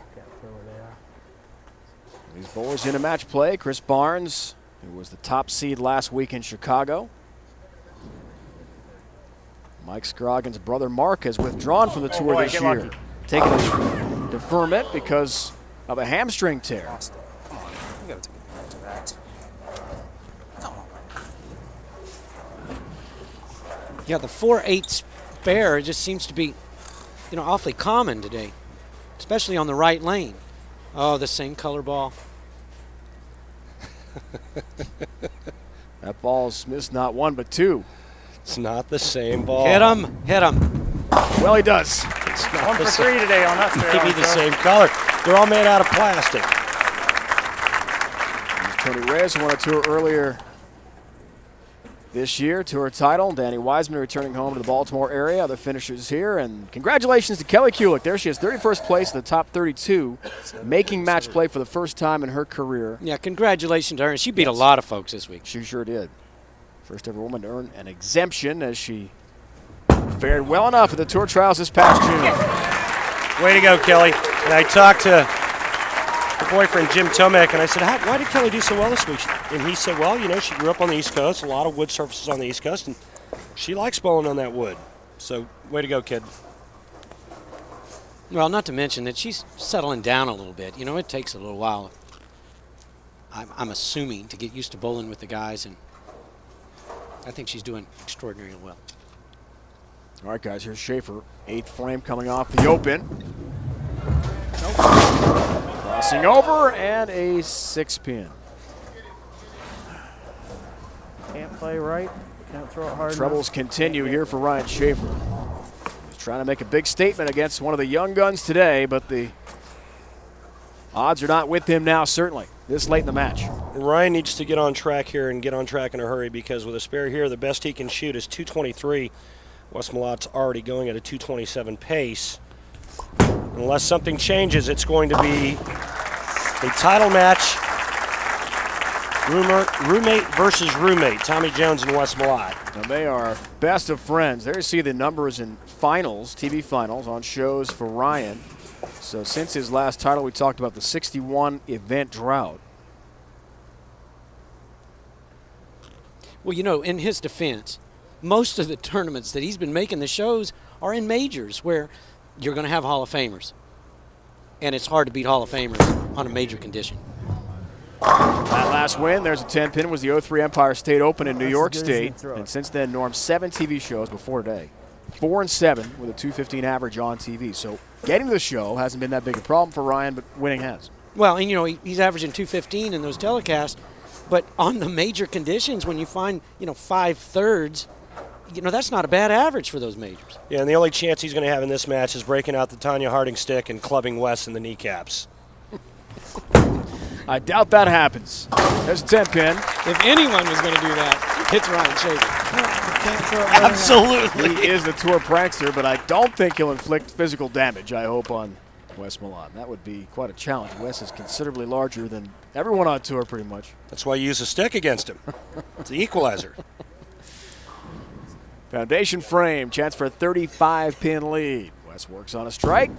These bowlers in a match play. Chris Barnes, who was the top seed last week in Chicago. Mike Scroggins' brother Mark has withdrawn from the tour this year, taking a deferment because of a hamstring tear. Yeah, the 4-8 spare just seems to be, you know, awfully common today, especially on the right lane. Oh, the same color ball. That ball's missed not one but two. It's not the same ball. Hit him, hit him. Well, he does. It's not 1 for 3 today on us. maybe the same color. They're all made out of plastic. Tony Reyes won a tour earlier this year, tour title. Danny Wiseman returning home to the Baltimore area. Other finishers here, and congratulations to Kelly Kulick. There she is, 31st place in the top 32, making match play for the first time in her career. Yeah, congratulations to her. She beat a lot of folks this week. She sure did. First ever woman to earn an exemption as she fared well enough at the tour trials this past June. Way to go, Kelly. And I talked to her boyfriend, Jim Tomek, and I said, why did Kelly do so well this week? And he said, well, you know, she grew up on the East Coast, a lot of wood surfaces on the East Coast, and she likes bowling on that wood. So, way to go, kid. Well, not to mention that she's settling down a little bit. You know, it takes a little while, I'm assuming, to get used to bowling with the guys, and I think she's doing extraordinarily well. All right, guys, here's Shafer. 8th frame coming off the open. Crossing over and a 6-pin. Can't play right. Can't throw it hard Troubles enough. continue here for Ryan Shafer. He's trying to make a big statement against one of the young guns today, but the odds are not with him now, certainly, this late in the match. And Ryan needs to get on track here and get on track in a hurry, because with a spare here, the best he can shoot is 223. Wes Malott's already going at a 227 pace. Unless something changes, it's going to be a title match, roommate versus roommate, Tommy Jones and Wes Malott. Now they are best of friends. There you see the numbers in finals, TV finals, on shows for Ryan. So since his last title, we talked about the 61 event drought. Well, you know, in his defense, most of the tournaments that he's been making the shows are in majors where you're going to have Hall of Famers. And it's hard to beat Hall of Famers on a major condition. That last win, there's a 10-pin, was the 03 Empire State Open in New York State. And since then, Norm, 7 TV shows before today. 4 and 7 with a 215 average on TV. So getting to the show hasn't been that big a problem for Ryan, but winning has. Well, and you know, he's averaging 215 in those telecasts. But on the major conditions, when you find, you know, 5/3, you know, that's not a bad average for those majors. Yeah, and the only chance he's going to have in this match is breaking out the Tanya Harding stick and clubbing Wes in the kneecaps. I doubt that happens. There's a 10-pin. If anyone was going to do that, it's Ryan Shafer. Absolutely. He is the tour prankster, but I don't think he'll inflict physical damage, I hope, on Wes Malott. That would be quite a challenge. Wes is considerably larger than everyone on tour, pretty much. That's why you use a stick against him. It's the equalizer. Foundation frame, chance for a 35-pin lead. Wes works on a strike.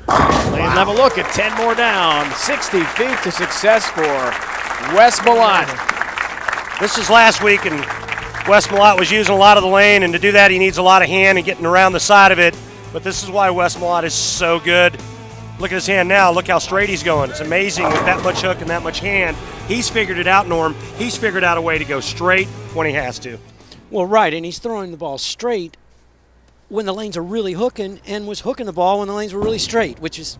Lanes have a look at 10 more down. 60 feet to success for Wes Malott. This is last week, and Wes Malott was using a lot of the lane, and to do that he needs a lot of hand and getting around the side of it. But this is why Wes Malott is so good. Look at his hand now. Look how straight he's going. It's amazing with that much hook and that much hand. He's figured it out, Norm. He's figured out a way to go straight when he has to. Well, right, and he's throwing the ball straight when the lanes are really hooking, and was hooking the ball when the lanes were really straight, which is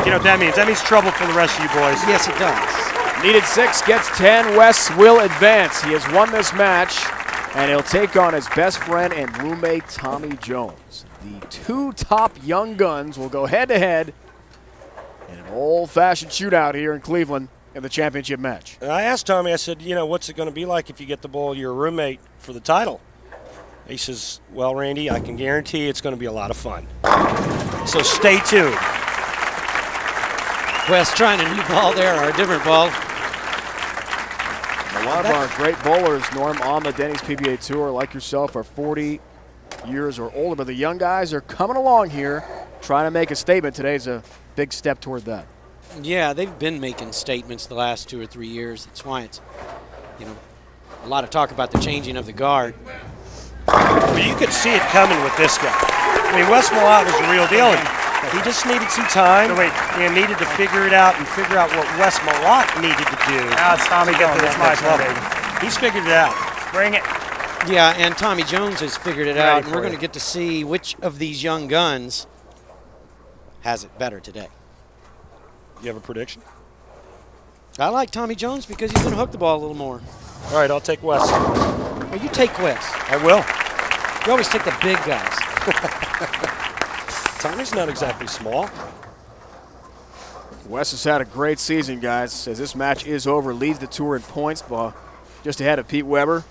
You know what that means? That means trouble for the rest of you boys. Yes, it does. Needed 6, gets 10. Wes will advance. He has won this match, and he'll take on his best friend and roommate, Tommy Jones. The 2 top young guns will go head-to-head in an old-fashioned shootout here in Cleveland in the championship match. And I asked Tommy, I said, you know, what's it going to be like if you get the ball to your roommate for the title? He says, well, Randy, I can guarantee it's going to be a lot of fun. So stay tuned. Wes trying a new ball there, or a different ball. A lot of our great bowlers, Norm, on the Denny's PBA Tour, like yourself, are 40 years or older. But the young guys are coming along here, trying to make a statement. Today's a big step toward that. Yeah, they've been making statements the last 2 or 3 years. That's why it's, you know, a lot of talk about the changing of the guard. Well, you could see it coming with this guy. I mean, Wes Malott was the real deal. He just needed some time. He needed to figure it out and figure out what Wes Malott needed to do. Now it's Tommy to get going. to this next level. He's figured it out. Bring it. Yeah, and Tommy Jones has figured it out, and we're for going to get to see which of these young guns has it better today. You have a prediction? I like Tommy Jones because he's going to hook the ball a little more. All right, I'll take Wes. Well, you take Wes. I will. You always take the big guys. Tommy's not exactly small. Wes has had a great season, guys. As this match is over, leads the tour in points, just ahead of Pete Weber.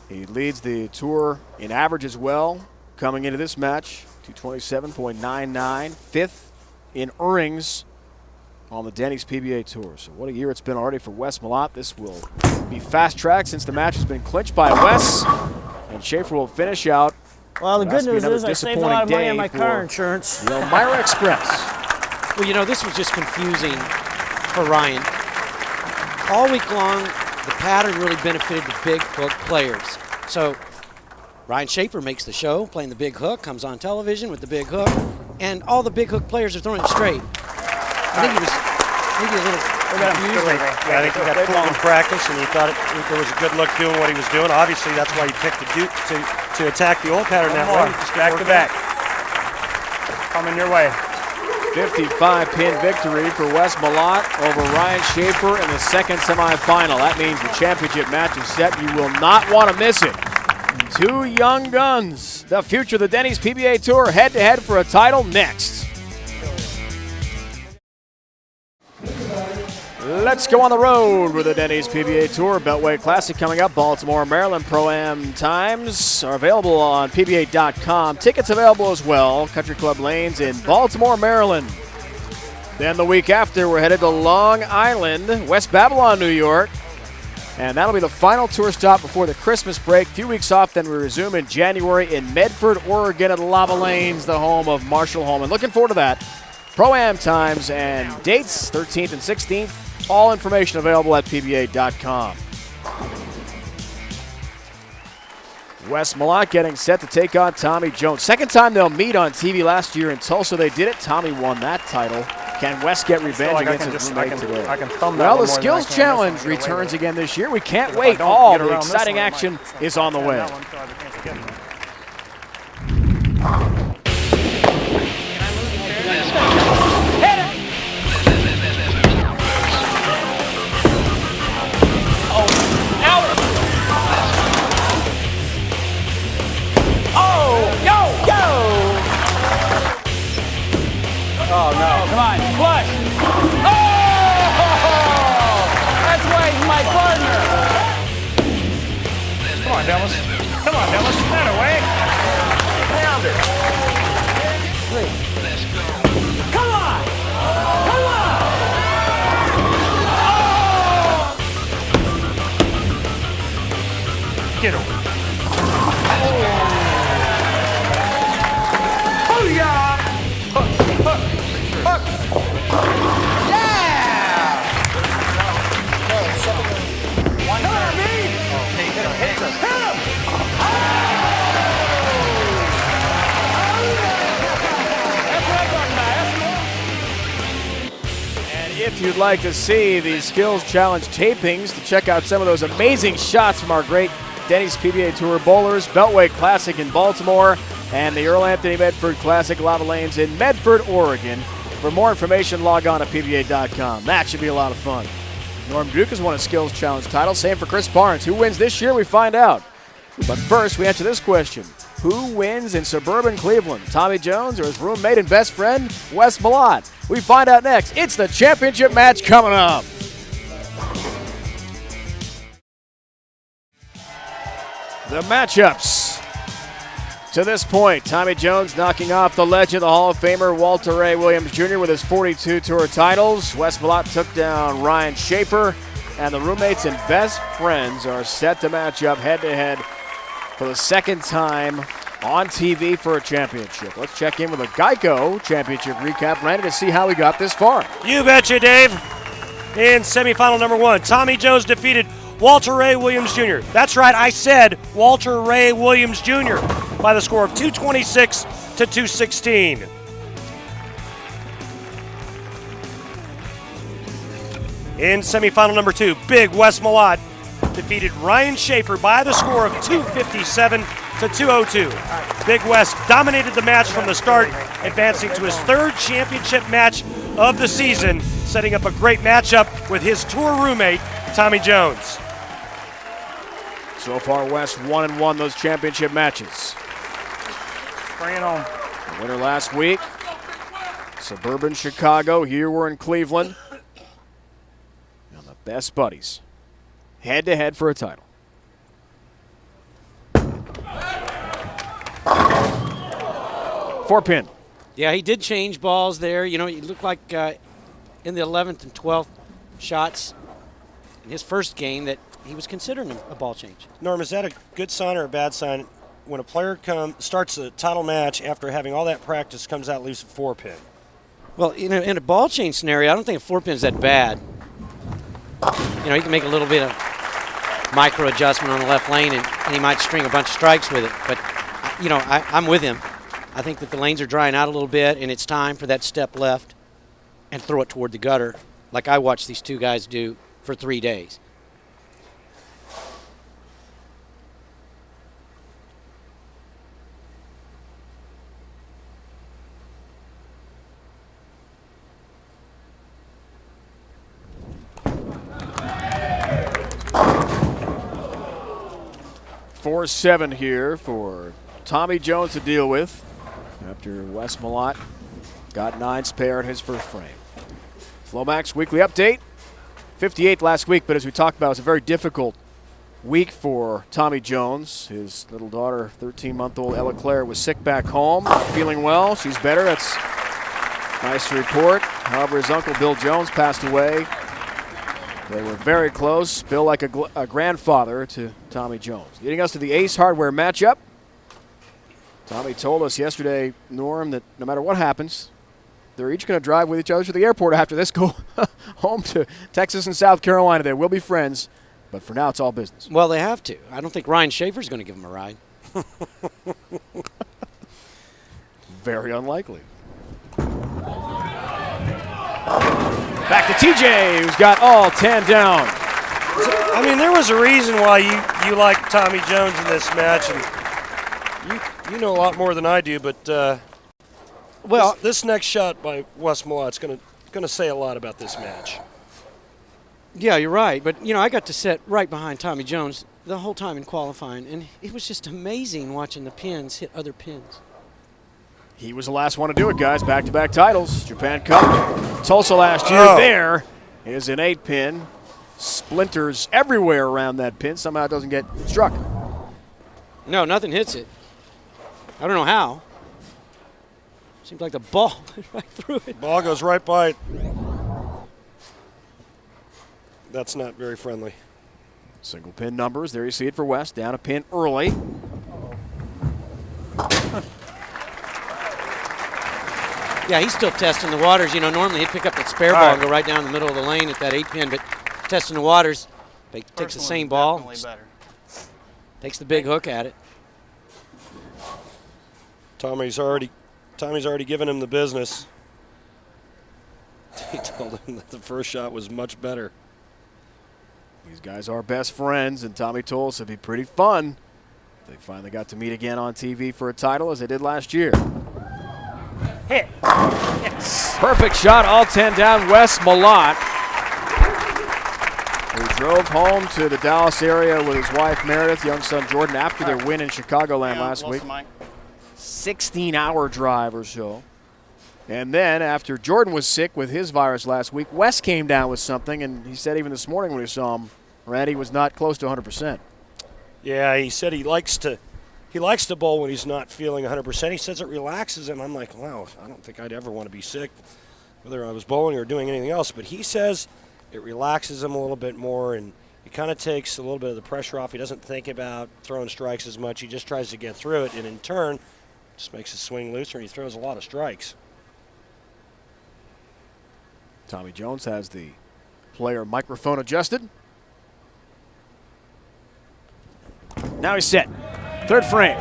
He leads the tour in average as well, coming into this match, 227.99, 5th in earnings on the Denny's PBA Tour. So what a year it's been already for Wes Malott. This will be fast-tracked since the match has been clinched by Wes, and Shafer will finish out. Well, the good That's news another is I saved a lot of money on my disappointing day car for insurance. The Elmira Express. Well, you know, this was just confusing for Ryan. All week long, the pattern really benefited the big hook players. So Ryan Shafer makes the show, playing the big hook, comes on television with the big hook, and all the big hook players are throwing it straight. I think he was maybe a little confused. Yeah, I think he got pulled in practice, and he thought there was a good look doing what he was doing. Obviously, that's why he picked to attack the old pattern that way. Back to back. Coming your way. 55-pin victory for Wes Malott over Ryan Shafer in the second semifinal. That means the championship match is set. You will not want to miss it. 2 young guns. The future of the Denny's PBA Tour head-to-head for a title next. Let's go on the road with the Denny's PBA Tour. Beltway Classic coming up. Baltimore, Maryland. Pro-Am times are available on PBA.com. Tickets available as well. Country Club Lanes in Baltimore, Maryland. Then the week after, we're headed to Long Island, West Babylon, New York. And that'll be the final tour stop before the Christmas break. A few weeks off, then we resume in January in Medford, Oregon at Lava Lanes, the home of Marshall Holman. Looking forward to that. Pro-Am times and dates, 13th and 16th. All information available at PBA.com. Wes Malott getting set to take on Tommy Jones. Second time they'll meet on TV last year in Tulsa. They did it. Tommy won that title. Can Wes get revenge against his roommate today? Well, the Skills Challenge returns again this year. We can't wait. All the exciting action is on the way. Oh, no. Come on. Flush. Oh! That's why he's my partner. Come on, Dallas. Come on, Dallas. That away. Pound it. Come on. Come on. Oh! Get over. Oh, yeah. If you'd like to see the Skills Challenge tapings to check out some of those amazing shots from our great Denny's PBA Tour bowlers, Beltway Classic in Baltimore, and the Earl Anthony Medford Classic Lava Lanes in Medford, Oregon, For more information, log on to PBA.com. That should be a lot of fun. Norm Duke has won a Skills Challenge title. Same for Chris Barnes. Who wins this year? We find out. But first, we answer this question. Who wins in suburban Cleveland? Tommy Jones or his roommate and best friend, Wes Malott? We find out next. It's the championship match coming up. The matchups. To this point, Tommy Jones knocking off the legend, the Hall of Famer Walter Ray Williams Jr. with his 42 tour titles. Wes Malott took down Ryan Shafer, and the roommates and best friends are set to match up head-to-head for the second time on TV for a championship. Let's check in with a Geico championship recap, Randy, to see how we got this far. You betcha, Dave. In semifinal number 1, Tommy Jones defeated Walter Ray Williams Jr. That's right, I said Walter Ray Williams Jr. by the score of 226 to 216. In semifinal number 2, big Wes Malott defeated Ryan Shafer by the score of 257 to 202. Big Wes dominated the match from the start, advancing to his third championship match of the season, setting up a great matchup with his tour roommate, Tommy Jones. So far, Wes 1-1 those championship matches. Bring it on. The winner last week, suburban Chicago. Here we're in Cleveland. And the best buddies, head-to-head for a title. Four pin. Yeah, he did change balls there. You know, it looked like in the 11th and 12th shots in his first game that he was considering a ball change. Norm, is that a good sign or a bad sign when a player starts a title match after having all that practice, comes out loose at 4-pin? Well, in a ball change scenario, I don't think a 4-pin is that bad. You know, he can make a little bit of micro adjustment on the left lane, and he might string a bunch of strikes with it. But, you know, I'm with him. I think that the lanes are drying out a little bit, and it's time for that step left and throw it toward the gutter like I watched these two guys do for 3 days. Four 7 here for Tommy Jones to deal with after Wes Malott got 9 spare in his first frame. Flomax weekly update. 58th last week, but as we talked about, it was a very difficult week for Tommy Jones. His little daughter, 13-month-old Ella Claire, was sick back home, feeling well. She's better. That's nice to report. However, his uncle Bill Jones passed away. They were very close. Bill like a grandfather to Tommy Jones. Leading us to the Ace Hardware matchup. Tommy told us yesterday, Norm, that no matter what happens, they're each going to drive with each other to the airport after this, go home to Texas and South Carolina. They will be friends, but for now it's all business. Well, they have to. I don't think Ryan Shafer's going to give him a ride. Very unlikely. Back to TJ, who's got all 10 down. I mean, there was a reason why you like Tommy Jones in this match, and you know a lot more than I do, but well, this next shot by Wes Malott's going to say a lot about this match. Yeah, you're right. But, you know, I got to sit right behind Tommy Jones the whole time in qualifying, and it was just amazing watching the pins hit other pins. He was the last one to do it, guys. Back-to-back titles. Japan Cup. Tulsa last year. There is an 8-pin. Splinters everywhere around that pin. Somehow it doesn't get struck. No, nothing hits it. I don't know how. Seems like the ball went right through it. Ball goes right by it. That's not very friendly. Single pin numbers. There you see it for West. Down a pin early. Yeah, he's still testing the waters. You know, normally he'd pick up that spare ball and go right down the middle of the lane at that 8-pin, but testing the waters. He takes the same ball, takes the big hook at it. Tommy's already given him the business. He told him that the first shot was much better. These guys are best friends, and Tommy told us it'd be pretty fun. They finally got to meet again on TV for a title as they did last year. Hit. Yes. Perfect shot, all 10 down. Wes Malott, who drove home to the Dallas area with his wife Meredith, young son Jordan, after their win in Chicagoland last week. 16-hour drive or so. And then after Jordan was sick with his virus last week, Wes came down with something, and he said even this morning when we saw him, Randy was not close to 100%. Yeah, he said he likes to bowl when he's not feeling 100%. He says it relaxes him. I'm like, wow, I don't think I'd ever want to be sick, whether I was bowling or doing anything else. But he says it relaxes him a little bit more, and it kind of takes a little bit of the pressure off. He doesn't think about throwing strikes as much. He just tries to get through it, and in turn, just makes his swing looser, and he throws a lot of strikes. Tommy Jones has the player microphone adjusted. Now he's set. Third frame.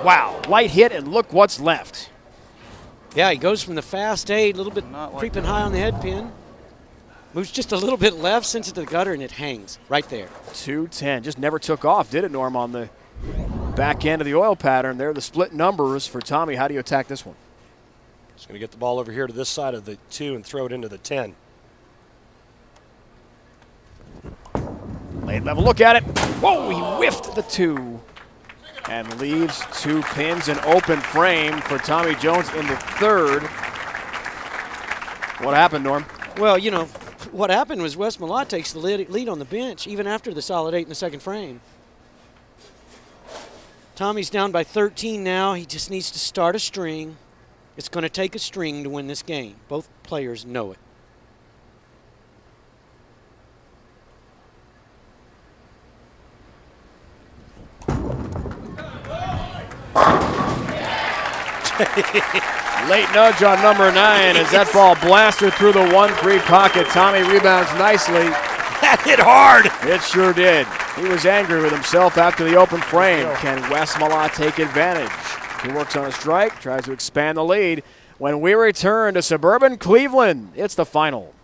Wow, light hit, and look what's left. Yeah, he goes from the fast 8, a little bit creeping high on the head pin. Moves just a little bit left, sends it to the gutter, and it hangs right there. 210. Just never took off, did it, Norm, on the back end of the oil pattern? There are the split numbers for Tommy. How do you attack this one? He's going to get the ball over here to this side of the 2 and throw it into the 10. Late level look at it. Whoa, he whiffed the 2 and leaves 2 pins in open frame for Tommy Jones in the 3rd. What happened, Norm? Well, you know, what happened was Wes Malott takes the lead on the bench, even after the solid 8 in the 2nd frame. Tommy's down by 13 now. He just needs to start a string. It's going to take a string to win this game. Both players know it. Late nudge on number 9 as that ball blasted through the 1-3 pocket. Tommy rebounds nicely. That hit hard. It sure did. He was angry with himself after the open frame. Can Wes Malott take advantage? He works on a strike, tries to expand the lead. When we return to suburban Cleveland, it's the final.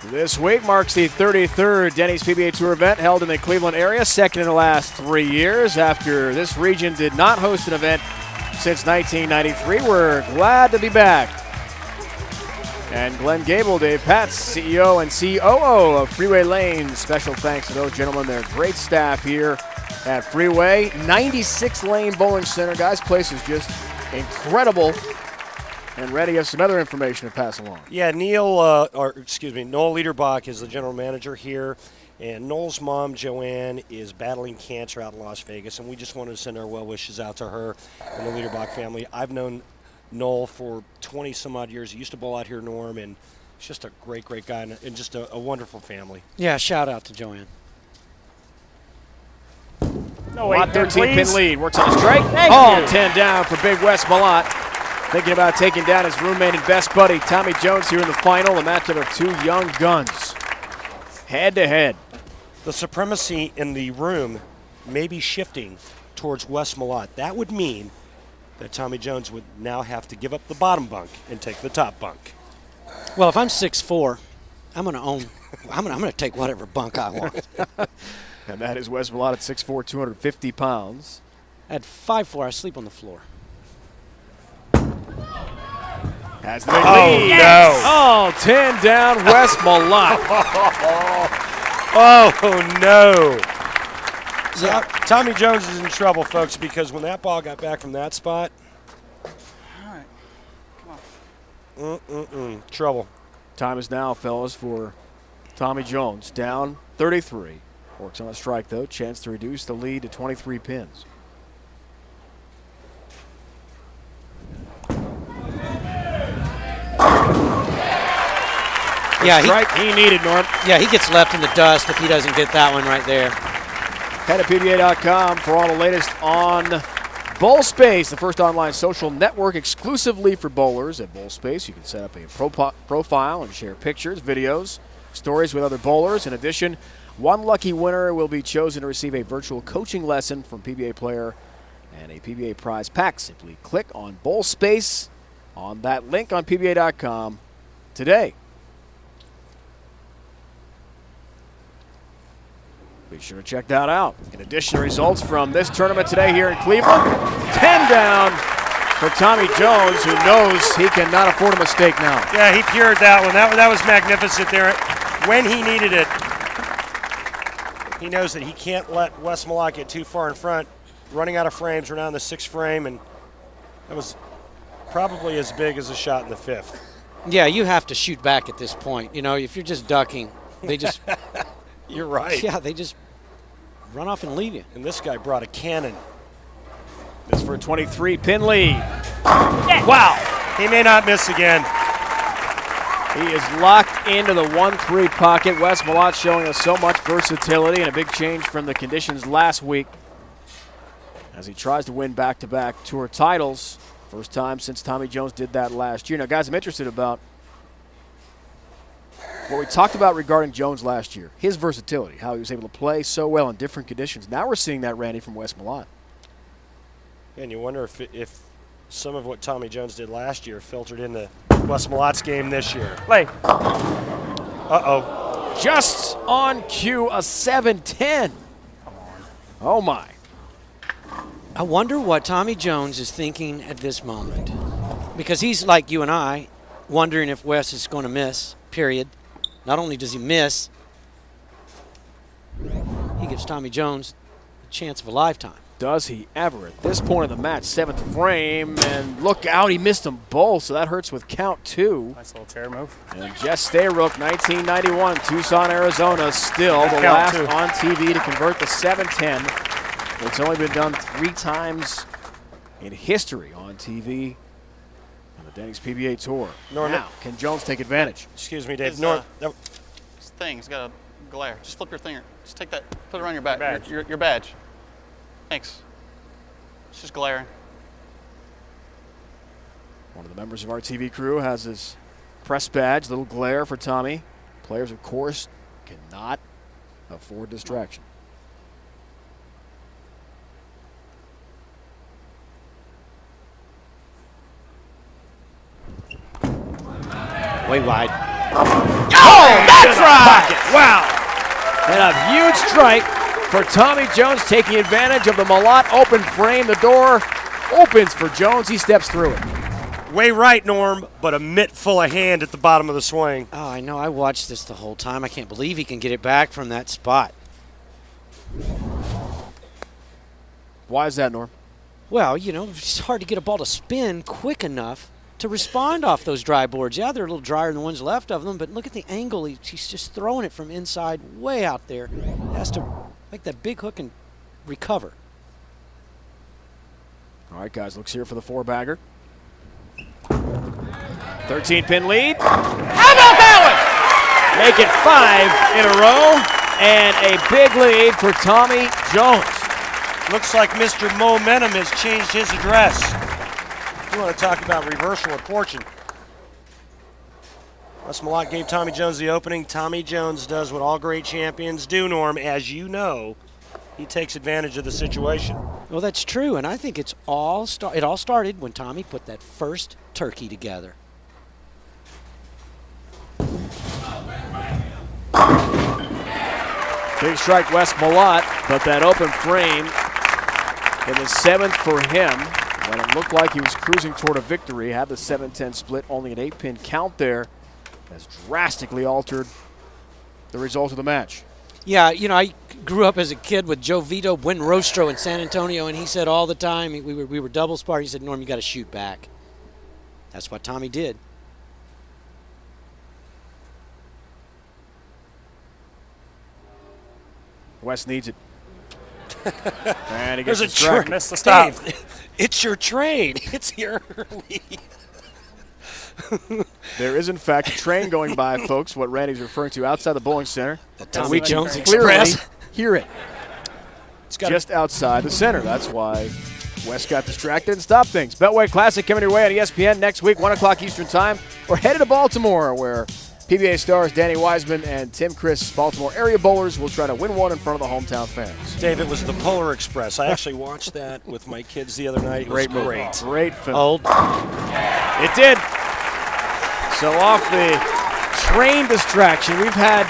This week marks the 33rd Denny's PBA Tour event held in the Cleveland area, second in the last 3 years. After this region did not host an event since 1993, we're glad to be back. And Glenn Gable, Dave Patz, CEO and COO of Freeway Lanes. Special thanks to those gentlemen. They're great staff here at Freeway. 96-lane bowling center. Guys, place is just incredible. And Reddy has some other information to pass along. Yeah, Noel Liederbach is the general manager here. And Noel's mom, Joanne, is battling cancer out in Las Vegas. And we just wanted to send our well wishes out to her and the Liederbach family. I've known Noel for 20-some-odd years. He used to bowl out here, Norm, and he's just a great, great guy and just a wonderful family. Yeah, shout out to Joanne. No, 13-pin lead. Works on a strike. All 10 down for big Wes Malott. Thinking about taking down his roommate and best buddy, Tommy Jones, here in the final. A matchup of 2 young guns, head-to-head. The supremacy in the room may be shifting towards Wes Malott. That would mean that Tommy Jones would now have to give up the bottom bunk and take the top bunk. Well, if I'm 6'4", I'm going to take whatever bunk I want. And that is Wes Malott at 6'4", 250 pounds. At 5'4", I sleep on the floor. Has the big lead. No. Oh, 10 down, Wes Malott. Oh, no. So, Tommy Jones is in trouble, folks, because when that ball got back from that spot, All right, come on. Trouble. Time is now, fellas, for Tommy Jones. Down 33. Works on a strike, though. Chance to reduce the lead to 23 pins. Yeah, strike he needed, Norm. Yeah, he gets left in the dust if he doesn't get that one right there. Head to PBA.com for all the latest on Bowl Space, the first online social network exclusively for bowlers. At Bowl Space, you can set up a profile and share pictures, videos, stories with other bowlers. In addition, one lucky winner will be chosen to receive a virtual coaching lesson from PBA player and a PBA prize pack. Simply click on Bowl Space on that link on PBA.com today. Be sure to check that out. In addition to results from this tournament today here in Cleveland, 10 down for Tommy Jones, who knows he cannot afford a mistake now. Yeah, he cured that one. That was magnificent there. When he needed it, he knows that he can't let Wes Malott get too far in front. Running out of frames, we're now in the 6th frame, and that was probably as big as a shot in the 5th. Yeah, you have to shoot back at this point. You know, if you're just ducking, they just You're right. yeah, they just run off and leave you. And this guy brought a cannon. This for a 23-pin lead. Wow. He may not miss again. He is locked into the 1-3 pocket. Wes Malott showing us so much versatility and a big change from the conditions last week as he tries to win back-to-back tour titles. First time since Tommy Jones did that last year. Now, guys, I'm interested about what we talked about regarding Jones last year, his versatility, how he was able to play so well in different conditions. Now we're seeing that, Randy, from Wes Malott. And you wonder if some of what Tommy Jones did last year filtered into Wes Malott's game this year. Play. Uh-oh. Just on cue, a 7-10. Oh, my. I wonder what Tommy Jones is thinking at this moment, because he's like you and I, wondering if Wes is going to miss, period. Not only does he miss, he gives Tommy Jones a chance of a lifetime. Does he ever? At this point in the match, 7th frame, and look out, he missed them both, so that hurts with count 2. Nice little tear move. And Jess Stayrook, 1991, Tucson, Arizona, still the Count last 2. on TV to convert the 7-10. It's only been done 3 times in history on TV on the Denny's PBA Tour. Norman. Now, can Jones take advantage? Excuse me, Dave. His, Norm, This thing's got a glare. Just flip your finger. Just take that, put it around your back. Badge. Your badge. Thanks. It's just glaring. One of the members of our TV crew has his press badge, little glare for Tommy. Players, of course, cannot afford distraction. Way wide. Oh, that's right! Wow. And a huge strike for Tommy Jones, taking advantage of the Malott open frame. The door opens for Jones. He steps through it. way right, Norm, but a mitt full of hand at the bottom of the swing. Oh, I know. I watched this the whole time. I can't believe he can get it back from that spot. Why is that, Norm? Well, you know, it's hard to get a ball to spin quick enough to respond off those dry boards. Yeah, they're a little drier than the ones left of them, but look at the angle. He's just throwing it from inside way out there. He has to make that big hook and recover. All right, guys, looks here for the four-bagger. 13-pin lead. How about that one? Make it 5 in a row, and a big lead for Tommy Jones. Looks like Mr. Momentum has changed his address. You want to talk about reversal of fortune. Wes Malott gave Tommy Jones the opening. Tommy Jones does what all great champions do, Norm. As you know, he takes advantage of the situation. Well, that's true, and I think it all started when Tommy put that first turkey together. Big strike, Wes Malott, but that open frame in the 7th for him when it looked like he was cruising toward a victory. Had the 7-10 split, only an 8-pin count there. Has drastically altered the result of the match. Yeah, you know, I grew up as a kid with Joe Vito Buenrostro in San Antonio, and he said all the time, we were double sparred, he said, Norm, you got to shoot back. That's what Tommy did. Wes needs it. And he There's gets a distracted. Missed the stop. It's your trade. It's here early. There is, in fact, a train going by, folks, what Randy's referring to outside the bowling center. Tommy We can Jones clearly Express. hear it It's got just outside the center. That's why Wes got distracted and stopped things. Beltway Classic coming your way on ESPN next week, 1 o'clock Eastern Time. We're headed to Baltimore, where PBA stars Danny Wiseman and Tim Chris, Baltimore area bowlers, will try to win one in front of the hometown fans. Dave, it was the Polar Express. I actually watched that with my kids the other night. It was Great movie. Great film. Old. It did. So off the train distraction, we've had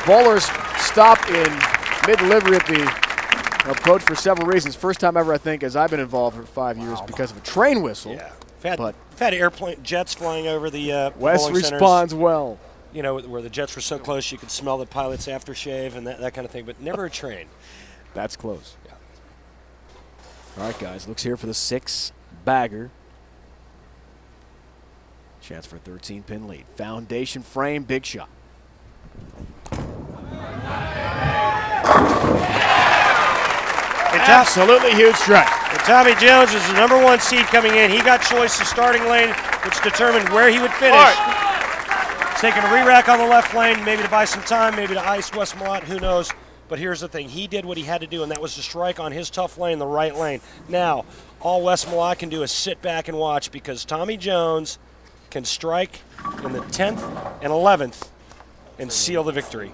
bowlers stop in Mid-delivery at the approach for several reasons. First time ever, I think, as I've been involved for 5 years because of a train whistle. Yeah. We've had airplane jets flying over the Wes bowling centers. responds well. You know, where the jets were so close you could smell the pilot's aftershave and that kind of thing, but never a train. That's close. Yeah. All right, guys. Looks here for the 6-bagger. Chance for a 13-pin lead. Foundation frame, big shot. Absolutely huge strike. And Tommy Jones is the #1 seed coming in. He got choice of starting lane, which determined where he would finish. He's taking a re-rack on the left lane, maybe to buy some time, maybe to ice Wes Malott, who knows. But here's the thing. He did what he had to do, and that was to strike on his tough lane, the right lane. Now, all Wes Malott can do is sit back and watch because Tommy Jones can strike in the 10th and 11th and seal the victory.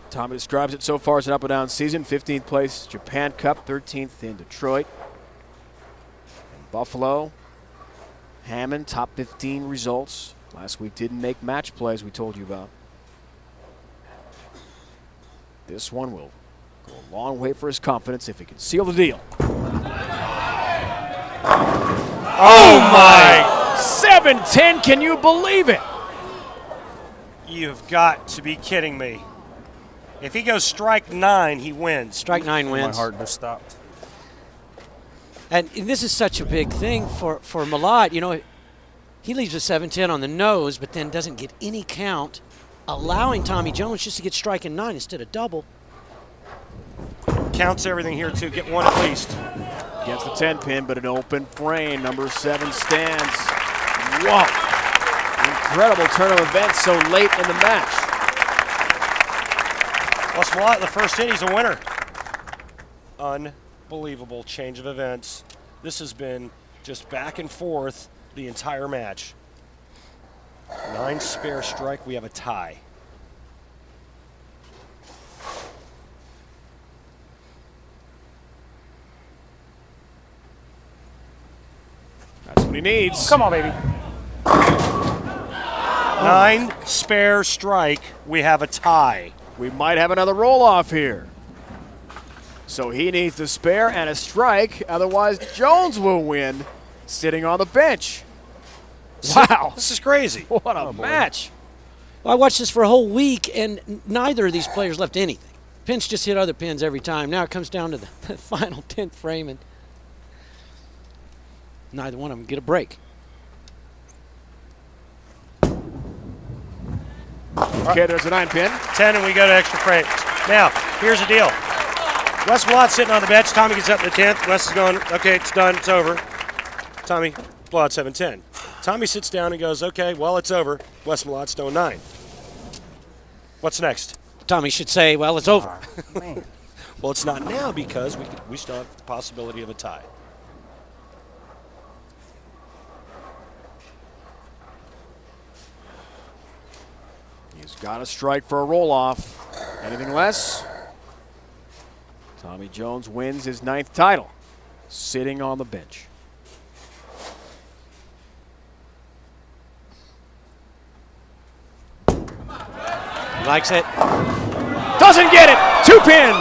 Tommy describes it so far as an up-and-down season. 15th place Japan Cup, 13th in Detroit. In Buffalo, Hammond, top 15 results. Last week didn't make match plays we told you about. This one will go a long way for his confidence if he can seal the deal. Oh my! 7-10, can you believe it? You've got to be kidding me. If he goes strike 9, he wins. Strike 9 wins. My heart just stopped. And this is such a big thing for Malott. You know, he leaves a 7-10 on the nose, but then doesn't get any count, allowing Tommy Jones just to get striking 9 instead of double. Counts everything here, too. Get one at least. Gets the 10-pin, but an open frame. Number 7 stands. Whoa. Incredible turn of events so late in the match. Wes Malott, the first hit, he's a winner. Unbelievable change of events. This has been just back and forth the entire match. 9 spare strike, we have a tie. That's what he needs. Come on, baby. 9 spare strike, we have a tie. We might have another roll-off here. So he needs a spare and a strike, otherwise Jones will win sitting on the bench. Wow. This is crazy. What a match. Well, I watched this for a whole week, and neither of these players left anything. Pins just hit other pins every time. Now it comes down to the final 10th frame, and neither one of them get a break. Okay, there's a 9-pin. 10, and we go to extra frames. Now, here's the deal. Wes Malott's sitting on the bench. Tommy gets up to the 10th. Wes is going, okay, it's done, it's over. Tommy, blowout 7-10. Tommy sits down and goes, okay, well, it's over. Wes Malott's doing 9. What's next? Tommy should say, well, it's over. Man. Well, it's not now because we still have the possibility of a tie. He's got a strike for a roll-off. Anything less? Tommy Jones wins his 9th title, sitting on the bench. Likes it. Doesn't get it. 2-pin.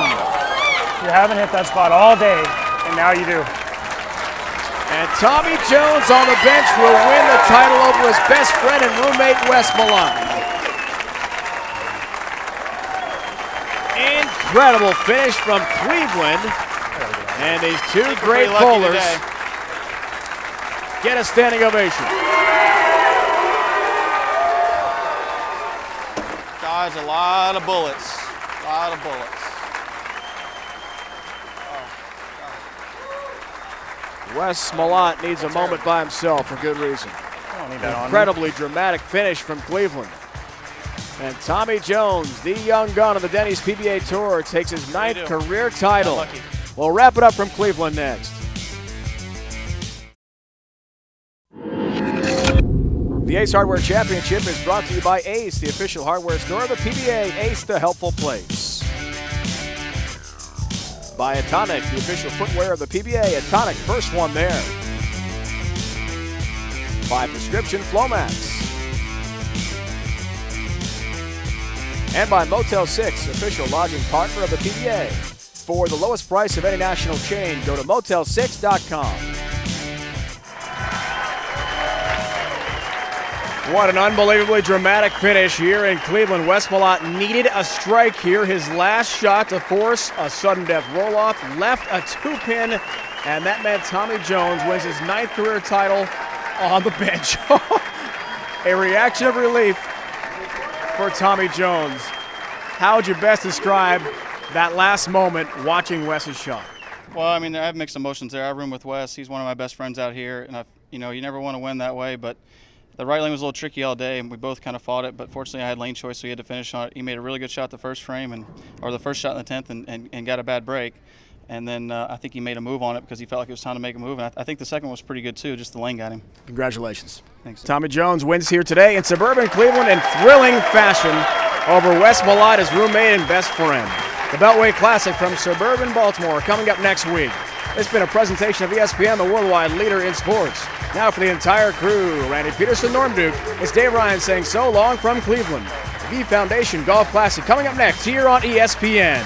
You haven't hit that spot all day, and now you do. And Tommy Jones on the bench will win the title over his best friend and roommate, Wes Malott. Incredible finish from Cleveland. And these two great bowlers get a standing ovation. Guys, a lot of bullets. A lot of bullets. Wes Malott needs a moment by himself for good reason. I don't need that on me. Incredibly dramatic finish from Cleveland. And Tommy Jones, the young gun of the Denny's PBA Tour, takes his 9th career title. We'll wrap it up from Cleveland next. The Ace Hardware Championship is brought to you by Ace, the official hardware store of the PBA. Ace, the helpful place. By Atonic, the official footwear of the PBA. Atonic, first one there. By Prescription Flomax. And by Motel 6, official lodging partner of the PBA. For the lowest price of any national chain, go to motel6.com. What an unbelievably dramatic finish here in Cleveland. Wes Malott needed a strike here. His last shot to force a sudden death roll-off, left a 2-pin, and that meant Tommy Jones wins his 9th career title on the bench. A reaction of relief for Tommy Jones. How would you best describe that last moment watching Wes's shot? Well, I mean, I have mixed emotions there. I room with Wes. He's one of my best friends out here, and you never want to win that way, but the right lane was a little tricky all day, and we both kind of fought it, but fortunately I had lane choice, so he had to finish on it. He made a really good shot the first frame, or the first shot in the 10th, and got a bad break. And then I think he made a move on it because he felt like it was time to make a move. And I think the second one was pretty good, too. Just the lane got him. Congratulations. Thanks. Tommy Jones wins here today in suburban Cleveland in thrilling fashion over Wes Malott, his roommate and best friend. The Beltway Classic from suburban Baltimore coming up next week. It's been a presentation of ESPN, the worldwide leader in sports. Now for the entire crew, Randy Peterson, Norm Duke, it's Dave Ryan saying so long from Cleveland. The V Foundation Golf Classic coming up next here on ESPN.